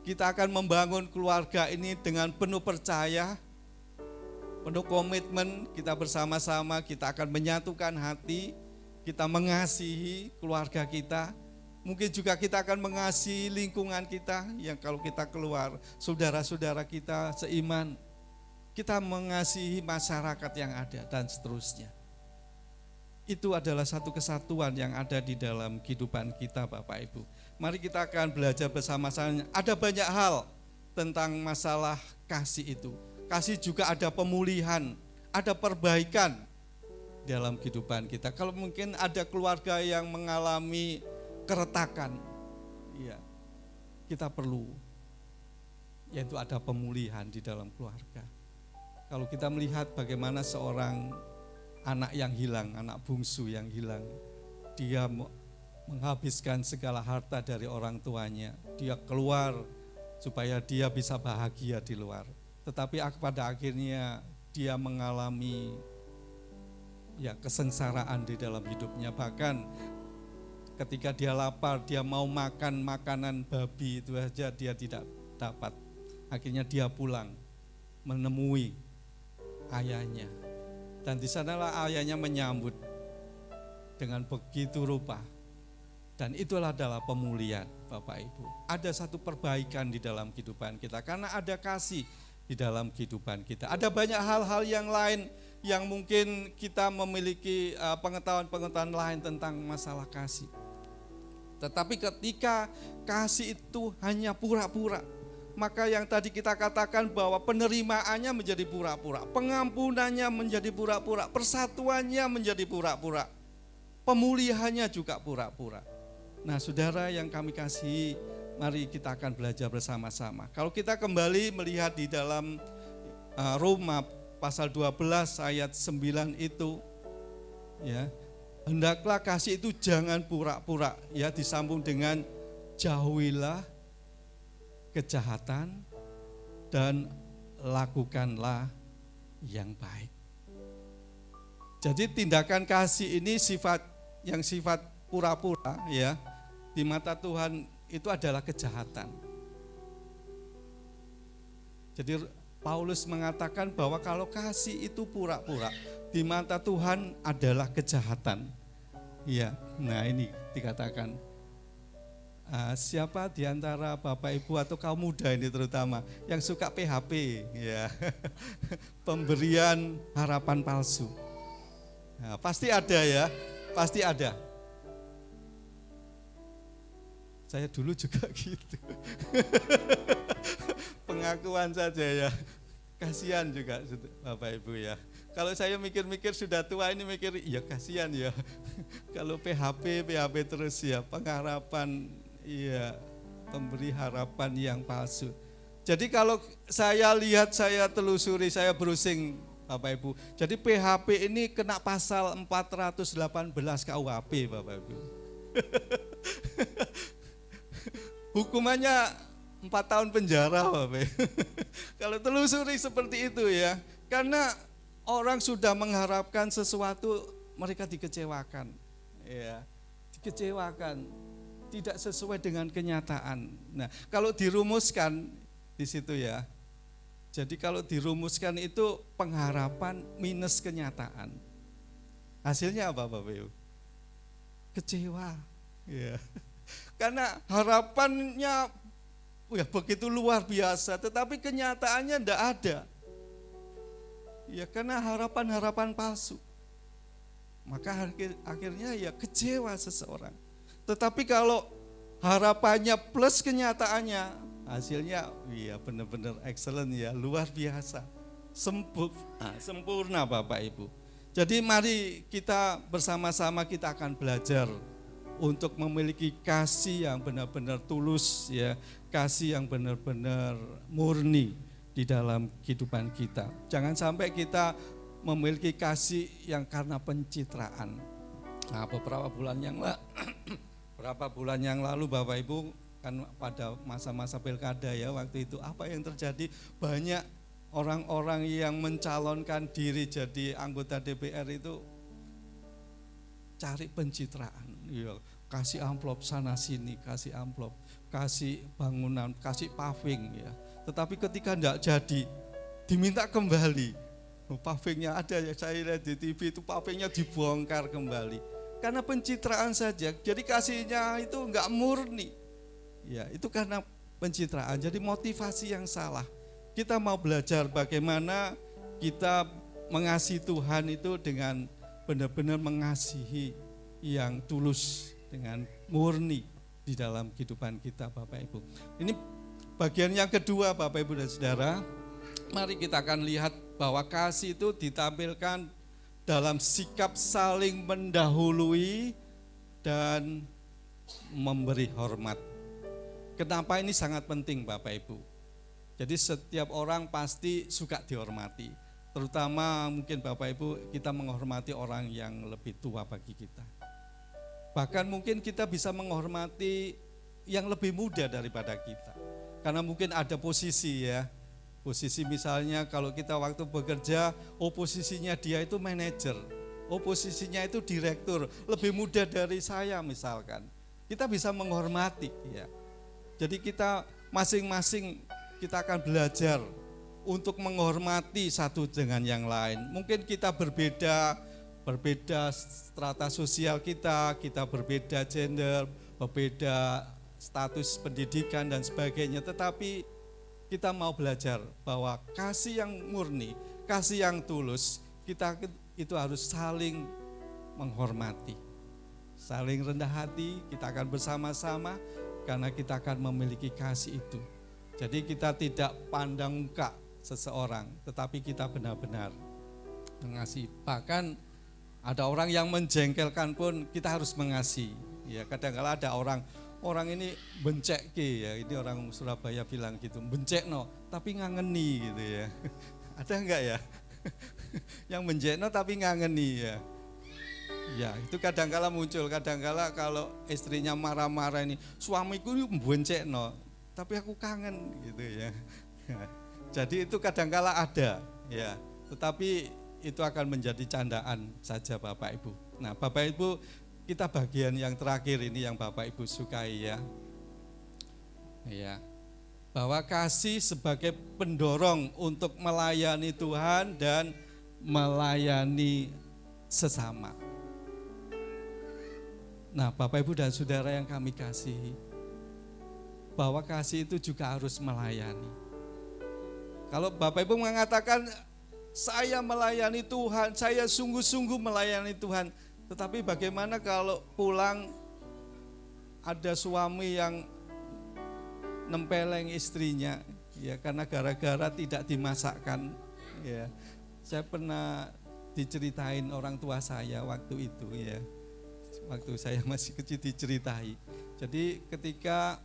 Kita akan membangun keluarga ini dengan penuh percaya, penuh komitmen, kita bersama-sama, kita akan menyatukan hati, kita mengasihi keluarga kita. Mungkin juga kita akan mengasihi lingkungan kita, yang kalau kita keluar, saudara-saudara kita seiman, kita mengasihi masyarakat yang ada dan seterusnya. Itu adalah satu kesatuan yang ada di dalam kehidupan kita, Bapak Ibu. Mari kita akan belajar bersama-sama. Ada banyak hal tentang masalah kasih itu. Kasih juga ada pemulihan, ada perbaikan dalam kehidupan kita. Kalau mungkin ada keluarga yang mengalami keretakan, ya, kita perlu, yaitu ada pemulihan di dalam keluarga. Kalau kita melihat bagaimana seorang anak yang hilang, anak bungsu yang hilang, dia menghabiskan segala harta dari orang tuanya, dia keluar supaya dia bisa bahagia di luar. Tetapi pada akhirnya dia mengalami kesengsaraan di dalam hidupnya. Bahkan ketika dia lapar, dia mau makan makanan babi itu saja dia tidak dapat. Akhirnya dia pulang menemui ayahnya. Dan di sanalah ayahnya menyambut dengan begitu rupa. Dan itulah adalah pemulihan, Bapak Ibu. Ada satu perbaikan di dalam kehidupan kita karena ada kasih di dalam kehidupan kita. Ada banyak hal-hal yang lain yang mungkin kita memiliki pengetahuan-pengetahuan lain tentang masalah kasih. Tetapi ketika kasih itu hanya pura-pura, maka yang tadi kita katakan bahwa penerimaannya menjadi pura-pura, pengampunannya menjadi pura-pura, persatuannya menjadi pura-pura, pemulihannya juga pura-pura. Nah, saudara yang kami kasihi, mari kita akan belajar bersama-sama. Kalau kita kembali melihat di dalam Roma pasal 12 ayat 9 itu, ya, hendaklah kasih itu jangan pura-pura, ya, disambung dengan jauhilah kejahatan dan lakukanlah yang baik. Jadi tindakan kasih ini sifat pura-pura, ya, di mata Tuhan itu adalah kejahatan. Jadi Paulus mengatakan bahwa kalau kasih itu pura-pura, di mata Tuhan adalah kejahatan. Ya, nah ini dikatakan. Siapa di antara Bapak Ibu atau kaum muda ini terutama yang suka PHP, ya, pemberian harapan palsu. Nah, pasti ada, ya, pasti ada. Saya dulu juga gitu. Pengakuan saja, ya. Kasihan juga Bapak Ibu, ya. Kalau saya mikir-mikir sudah tua ini mikir, ya kasihan, ya. Kalau PHP terus, ya, pengharapan, ya, pemberi harapan yang palsu. Jadi kalau saya lihat, saya telusuri, saya browsing, Bapak Ibu. Jadi PHP ini kena pasal 418 KUHP, Bapak Ibu. Hukumannya 4 tahun penjara, Bapak. Kalau telusuri seperti itu, ya. Karena orang sudah mengharapkan sesuatu, mereka dikecewakan. Ya, dikecewakan, tidak sesuai dengan kenyataan. Nah, kalau dirumuskan di situ, ya. Jadi kalau dirumuskan itu pengharapan minus kenyataan. Hasilnya apa, Bapak Ibu? Kecewa. Ya. Karena harapannya begitu luar biasa, tetapi kenyataannya tidak ada. Ya, karena harapan-harapan palsu. Maka akhirnya ya kecewa seseorang. Tetapi kalau harapannya plus kenyataannya, hasilnya ya benar-benar excellent, ya, luar biasa. Sempurna, Bapak Ibu. Jadi mari kita bersama-sama kita akan belajar untuk memiliki kasih yang benar-benar tulus, ya, kasih yang benar-benar murni di dalam kehidupan kita. Jangan sampai kita memiliki kasih yang karena pencitraan. Nah, beberapa bulan yang lalu Bapak Ibu kan pada masa-masa pilkada, ya, waktu itu apa yang terjadi? Banyak orang-orang yang mencalonkan diri jadi anggota DPR itu cari pencitraan, ya, kasih amplop sana sini, kasih amplop, kasih bangunan, kasih paving, ya. Tetapi ketika tidak jadi, diminta kembali. Pavingnya ada ya, saya lihat di TV itu pavingnya dibongkar kembali. Karena pencitraan saja, jadi kasihnya itu enggak murni. Ya, itu karena pencitraan, jadi motivasi yang salah. Kita mau belajar bagaimana kita mengasihi Tuhan itu dengan benar-benar mengasihi yang tulus, dengan murni di dalam kehidupan kita, Bapak Ibu. Ini bagian yang kedua, Bapak Ibu dan Saudara. Mari kita akan lihat bahwa kasih itu ditampilkan dalam sikap saling mendahului dan memberi hormat. Kenapa ini sangat penting, Bapak Ibu? Jadi setiap orang pasti suka dihormati. Terutama mungkin Bapak Ibu, kita menghormati orang yang lebih tua bagi kita. Bahkan mungkin kita bisa menghormati yang lebih muda daripada kita. Karena mungkin ada posisi, ya. Posisi misalnya kalau kita waktu bekerja, posisinya dia itu manajer, posisinya itu direktur, lebih muda dari saya misalkan. Kita bisa menghormati, ya. Jadi kita masing-masing kita akan belajar untuk menghormati satu dengan yang lain. Mungkin kita berbeda strata sosial kita berbeda gender, berbeda status pendidikan dan sebagainya, tetapi kita mau belajar bahwa kasih yang murni, kasih yang tulus, kita itu harus saling menghormati, saling rendah hati. Kita akan bersama-sama karena kita akan memiliki kasih itu. Jadi kita tidak pandang muka seseorang, tetapi kita benar-benar mengasihi. Bahkan ada orang yang menjengkelkan pun kita harus mengasihi. Ya, kadang-kala ada orang ini bencek ya, ini orang Surabaya bilang gitu, bencek no, tapi ngangeni gitu ya. Ada enggak ya? Yang bencek no tapi ngangeni ya. Ya, itu kadang-kala muncul, kadang-kala kalau istrinya marah-marah ini, suamiku ini bencek no, tapi aku kangen gitu ya. Jadi itu kadang-kala ada ya, tetapi itu akan menjadi candaan saja Bapak Ibu. Nah, Bapak Ibu, kita bagian yang terakhir ini yang Bapak Ibu sukai ya. Ya. Bahwa kasih sebagai pendorong untuk melayani Tuhan dan melayani sesama. Nah, Bapak Ibu dan Saudara yang kami kasihi, bahwa kasih itu juga harus melayani. Kalau Bapak Ibu mengatakan saya melayani Tuhan, saya sungguh-sungguh melayani Tuhan, tetapi bagaimana kalau pulang ada suami yang nempeleng istrinya, ya karena gara-gara tidak dimasakkan, ya. Saya pernah diceritain orang tua saya waktu itu, ya. Waktu saya masih kecil diceritai. Jadi ketika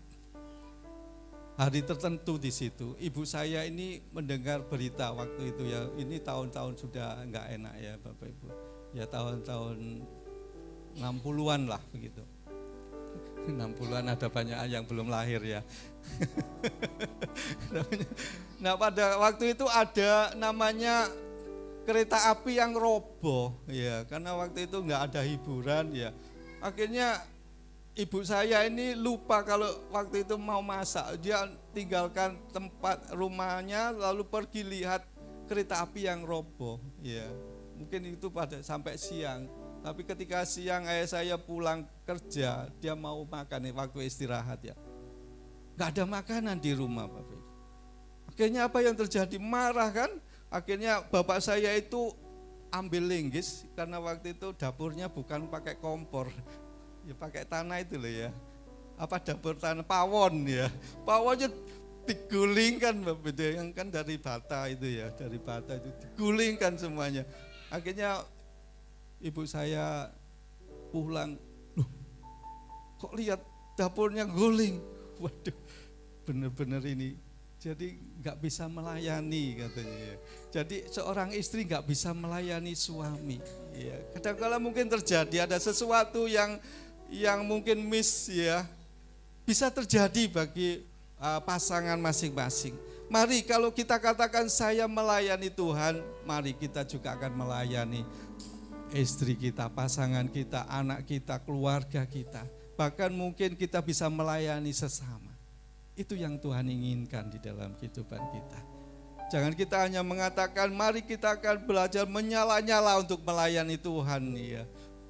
hari tertentu di situ, ibu saya ini mendengar berita waktu itu ya, ini tahun-tahun sudah enggak enak ya Bapak Ibu. Ya tahun-tahun 60-an lah begitu. 60-an ada banyak yang belum lahir ya. Nah pada waktu itu ada namanya kereta api yang roboh ya, karena waktu itu enggak ada hiburan ya. Akhirnya ibu saya ini lupa kalau waktu itu mau masak, dia tinggalkan tempat rumahnya lalu pergi lihat kereta api yang roboh ya. Mungkin itu pada sampai siang, tapi ketika siang ayah saya pulang kerja, dia mau makan waktu istirahat ya, nggak ada makanan di rumah Bapak Ibu. Akhirnya apa yang terjadi, marah kan. Akhirnya bapak saya itu ambil linggis, karena waktu itu dapurnya bukan pakai kompor, ya pakai tanah itu loh ya, apa dapur tanah pawon ya, pawonnya digulingkan Bapak Ibu, yang kan dari bata itu ya, dari bata itu digulingkan semuanya. Akhirnya ibu saya pulang, loh kok lihat dapurnya guling, waduh bener-bener ini, jadi nggak bisa melayani katanya. Jadi seorang istri nggak bisa melayani suami. Ya, kadang-kala mungkin terjadi ada sesuatu yang mungkin miss ya, bisa terjadi bagi pasangan masing-masing. Mari kalau kita katakan saya melayani Tuhan, mari kita juga akan melayani istri kita, pasangan kita, anak kita, keluarga kita. Bahkan mungkin kita bisa melayani sesama. Itu yang Tuhan inginkan di dalam kehidupan kita. Jangan kita hanya mengatakan mari kita akan belajar menyala-nyala untuk melayani Tuhan, ya.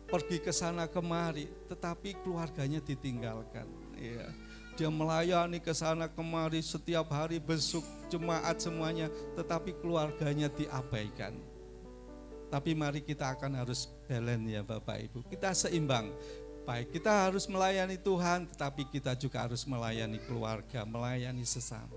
Pergi ke sana kemari, tetapi keluarganya ditinggalkan, ya. Dia melayani ke sana kemari setiap hari, besuk jemaat semuanya, tetapi keluarganya diabaikan. Tapi mari kita akan harus balance, ya Bapak Ibu. Kita seimbang. Baik, kita harus melayani Tuhan, tetapi kita juga harus melayani keluarga, melayani sesama.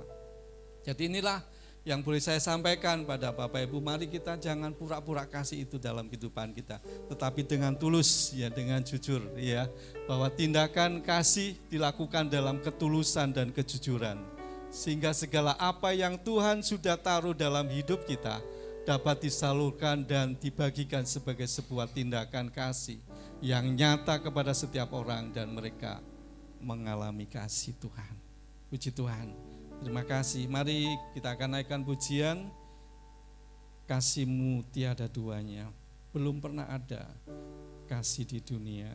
Jadi inilah yang boleh saya sampaikan pada Bapak Ibu. Mari kita jangan pura-pura kasih itu dalam kehidupan kita, tetapi dengan tulus, ya, dengan jujur, ya, bahwa tindakan kasih dilakukan dalam ketulusan dan kejujuran, sehingga segala apa yang Tuhan sudah taruh dalam hidup kita dapat disalurkan dan dibagikan sebagai sebuah tindakan kasih yang nyata kepada setiap orang dan mereka mengalami kasih Tuhan. Puji Tuhan. Terima kasih. Mari kita akan naikkan pujian. Kasih-Mu tiada duanya. Belum pernah ada kasih di dunia.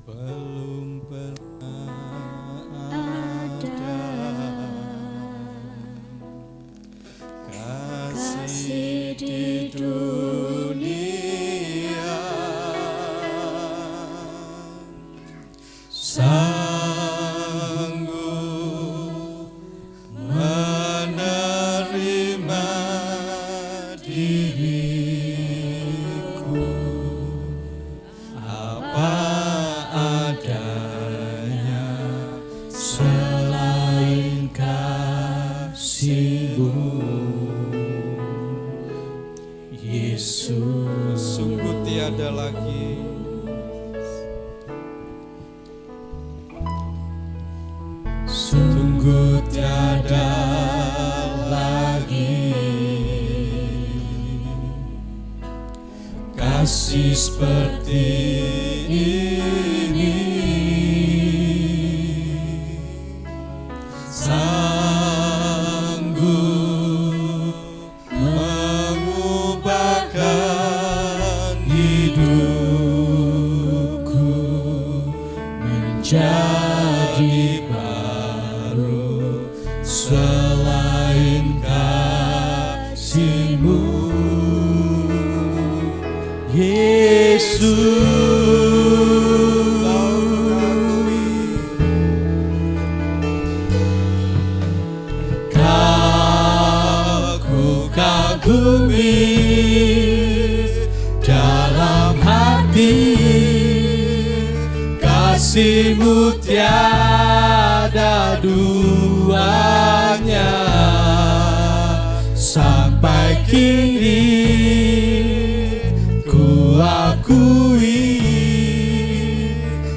Belum pernah kasih di dunia sanggup menerima diriku apa adanya selain kasih-Mu. Yesus, sungguh tiada lagi kasih seperti ini, sanggup mengubahkan hidupku menjadi baru selain kasih-Mu. Yesus, Kau kagumi dalam hati, kasih-Mu tiada duanya sampai kini. Akui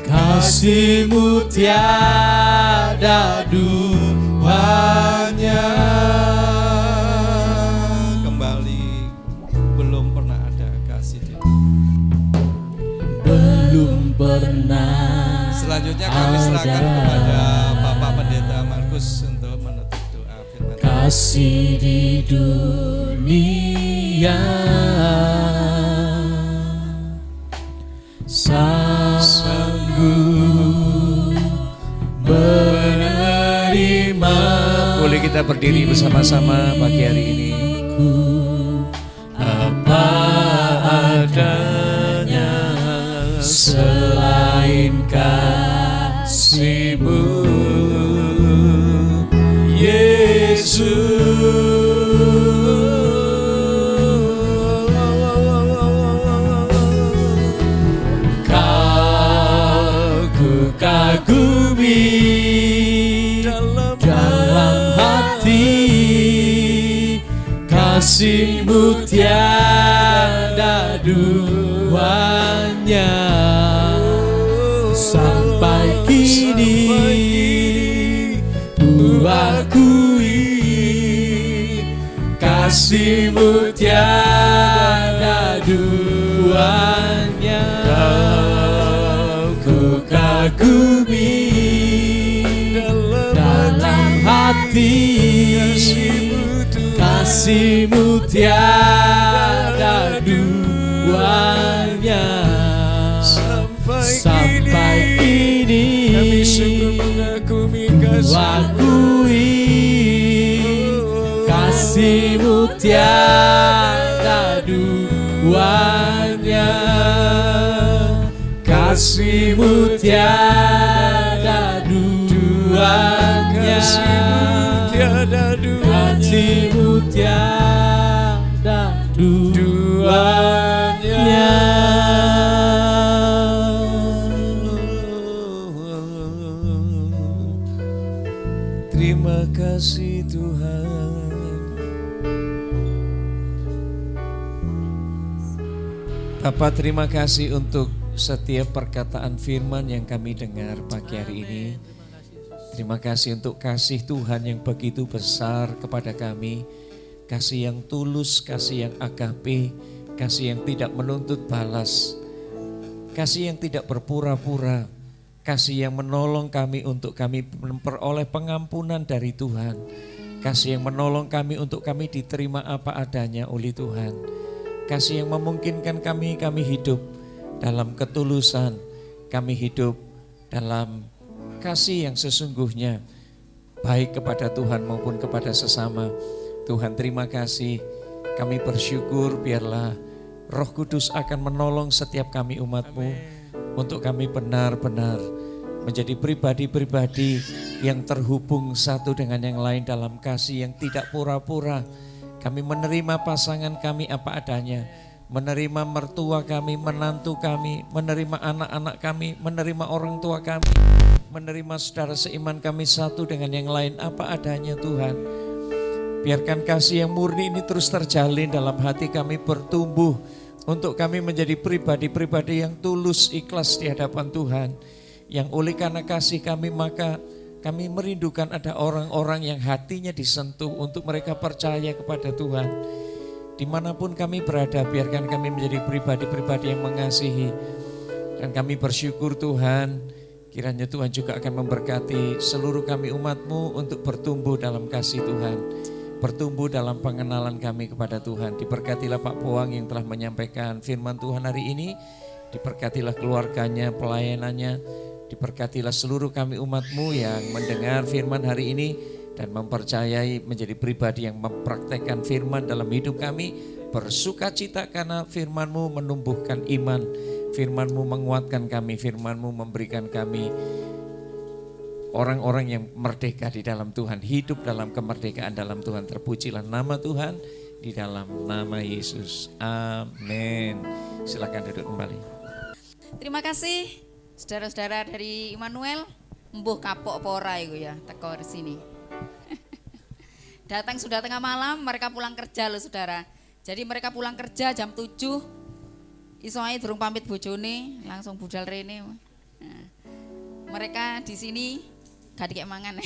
kasih-Mu tiada duanya. Kembali, belum pernah ada kasih di belum pernah. Selanjutnya kami serahkan kepada Bapak Pendeta Markus untuk menutup doa firman. Kasih di dunia sanggup menerima. Boleh kita berdiri bersama-sama pagi hari ini. Apa adanya selain kasih-Mu, Yesus. Kagumi dalam hati, kasih-Mu tiada duanya sampai kini. Ku akui kasih-Mu tiada kerinduannya ku kagumi dalam hati. Kasih-Mu tiada duanya. Sampai kini kami sungguh mengakui kasih-Mu tiada duanya. Kasih-Mu tiada duanya. Kasih-Mu tiada duanya. Terima kasih Tuhan. Bapa, terima kasih untuk setiap perkataan firman yang kami dengar pagi hari ini. Terima kasih untuk kasih Tuhan yang begitu besar kepada kami. Kasih yang tulus, kasih yang agape, kasih yang tidak menuntut balas. Kasih yang tidak berpura-pura. Kasih yang menolong kami untuk kami memperoleh pengampunan dari Tuhan. Kasih yang menolong kami untuk kami diterima apa adanya oleh Tuhan. Kasih yang memungkinkan kami hidup dalam ketulusan. Kami hidup dalam kasih yang sesungguhnya, baik kepada Tuhan maupun kepada sesama. Tuhan, terima kasih. Kami bersyukur biarlah Roh Kudus akan menolong setiap kami umat-Mu untuk kami benar-benar menjadi pribadi-pribadi yang terhubung satu dengan yang lain dalam kasih yang tidak pura-pura. Kami menerima pasangan kami apa adanya, menerima mertua kami, menantu kami, menerima anak-anak kami, menerima orang tua kami, menerima saudara seiman kami satu dengan yang lain apa adanya Tuhan. Biarkan kasih yang murni ini terus terjalin dalam hati kami, bertumbuh untuk kami menjadi pribadi-pribadi yang tulus ikhlas di hadapan Tuhan. Yang oleh karena kasih kami maka kami merindukan ada orang-orang yang hatinya disentuh untuk mereka percaya kepada Tuhan. Dimanapun kami berada, biarkan kami menjadi pribadi-pribadi yang mengasihi. Dan kami bersyukur Tuhan, kiranya Tuhan juga akan memberkati seluruh kami umat-Mu untuk bertumbuh dalam kasih Tuhan. Bertumbuh dalam pengenalan kami kepada Tuhan. Diberkatilah Pak Poang yang telah menyampaikan firman Tuhan hari ini. Diberkatilah keluarganya, pelayanannya. Diberkatilah seluruh kami umat-Mu yang mendengar firman hari ini dan mempercayai menjadi pribadi yang mempraktekkan firman dalam hidup kami. Bersukacita karena firman-Mu menumbuhkan iman, firman-Mu menguatkan kami, firman-Mu memberikan kami orang-orang yang merdeka di dalam Tuhan, hidup dalam kemerdekaan dalam Tuhan. Terpujilah nama Tuhan di dalam nama Yesus. Amin. Silakan duduk kembali. Terima kasih saudara-saudara dari Immanuel. Mbuh kapok pora iku ya teko di sini. Datang sudah tengah malam, mereka pulang kerja loh saudara. Jadi mereka pulang kerja jam 7. Iso ae durung pamit bojone, langsung budal rene. Nah, mereka di sini gak dikek mangan.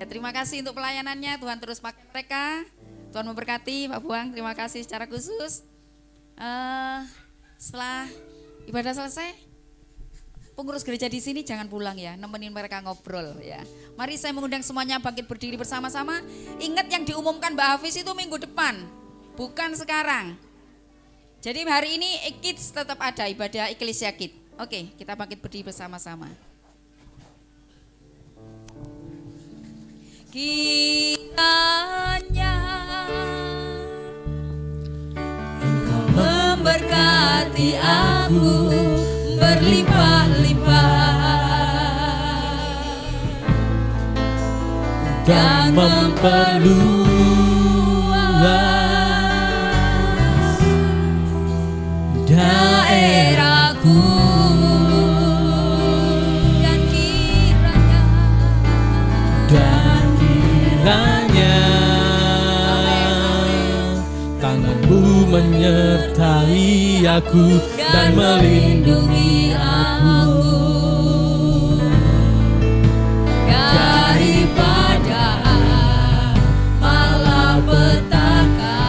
Ya, terima kasih untuk pelayanannya, Tuhan terus pakai mereka. Tuhan memberkati Pak Buang, terima kasih secara khusus. Setelah ibadah selesai, pengurus gereja di sini jangan pulang ya, nemenin mereka ngobrol ya. Mari saya mengundang semuanya bangkit berdiri bersama-sama. Ingat yang diumumkan Mbak Hafiz itu minggu depan, bukan sekarang. Jadi hari ini Kids tetap ada ibadah Eklesia Kids. Oke, kita bangkit berdiri bersama-sama. Kiranya Engkau memberkati aku berlimpah-limpah dan memperluas daerahku, dan kiranya tangan-Mu menyertai aku dan melindungi aku daripada malapetaka.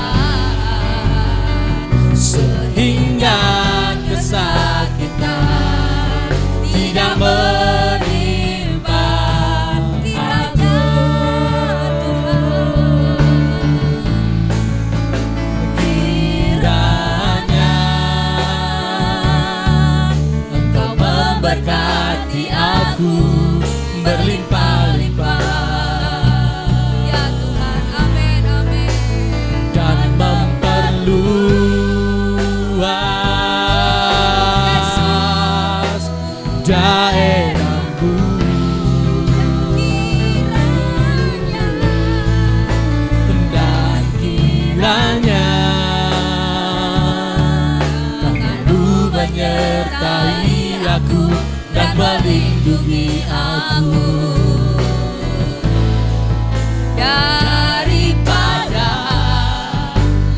daripada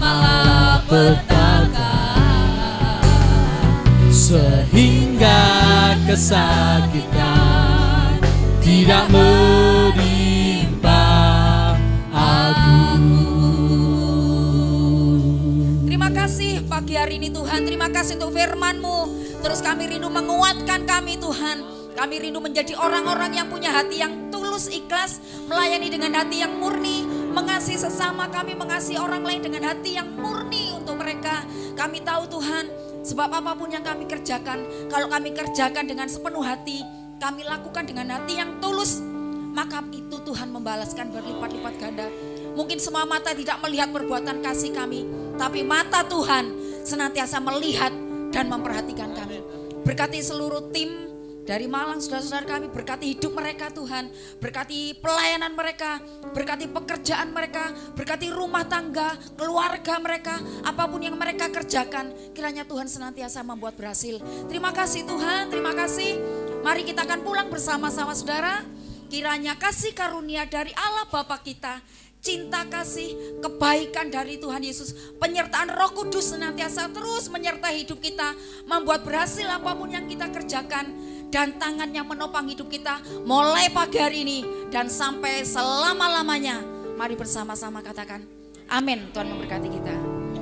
malapetaka, sehingga kesakitan tidak menimpa aku. Terima kasih pagi hari ini Tuhan, terima kasih untuk firman-Mu. Terus kami rindu menguatkan kami Tuhan. Kami rindu menjadi orang-orang yang punya hati yang tulus, ikhlas, melayani dengan hati yang murni, mengasihi sesama kami, mengasihi orang lain dengan hati yang murni untuk mereka. Kami tahu Tuhan, sebab apapun yang kami kerjakan, kalau kami kerjakan dengan sepenuh hati, kami lakukan dengan hati yang tulus, maka itu Tuhan membalaskan berlipat-lipat ganda. Mungkin semua mata tidak melihat perbuatan kasih kami, tapi mata Tuhan senantiasa melihat dan memperhatikan kami. Berkati seluruh tim dari Malang, saudara-saudara kami, berkati hidup mereka Tuhan, berkati pelayanan mereka, berkati pekerjaan mereka, berkati rumah tangga, keluarga mereka, apapun yang mereka kerjakan, kiranya Tuhan senantiasa membuat berhasil. Terima kasih Tuhan, terima kasih. Mari kita akan pulang bersama-sama saudara. Kiranya kasih karunia dari Allah Bapa kita, cinta kasih, kebaikan dari Tuhan Yesus, penyertaan Roh Kudus senantiasa terus menyertai hidup kita, membuat berhasil apapun yang kita kerjakan, dan tangannya menopang hidup kita mulai pagi hari ini dan sampai selama-lamanya. Mari bersama-sama katakan amin. Tuhan memberkati kita.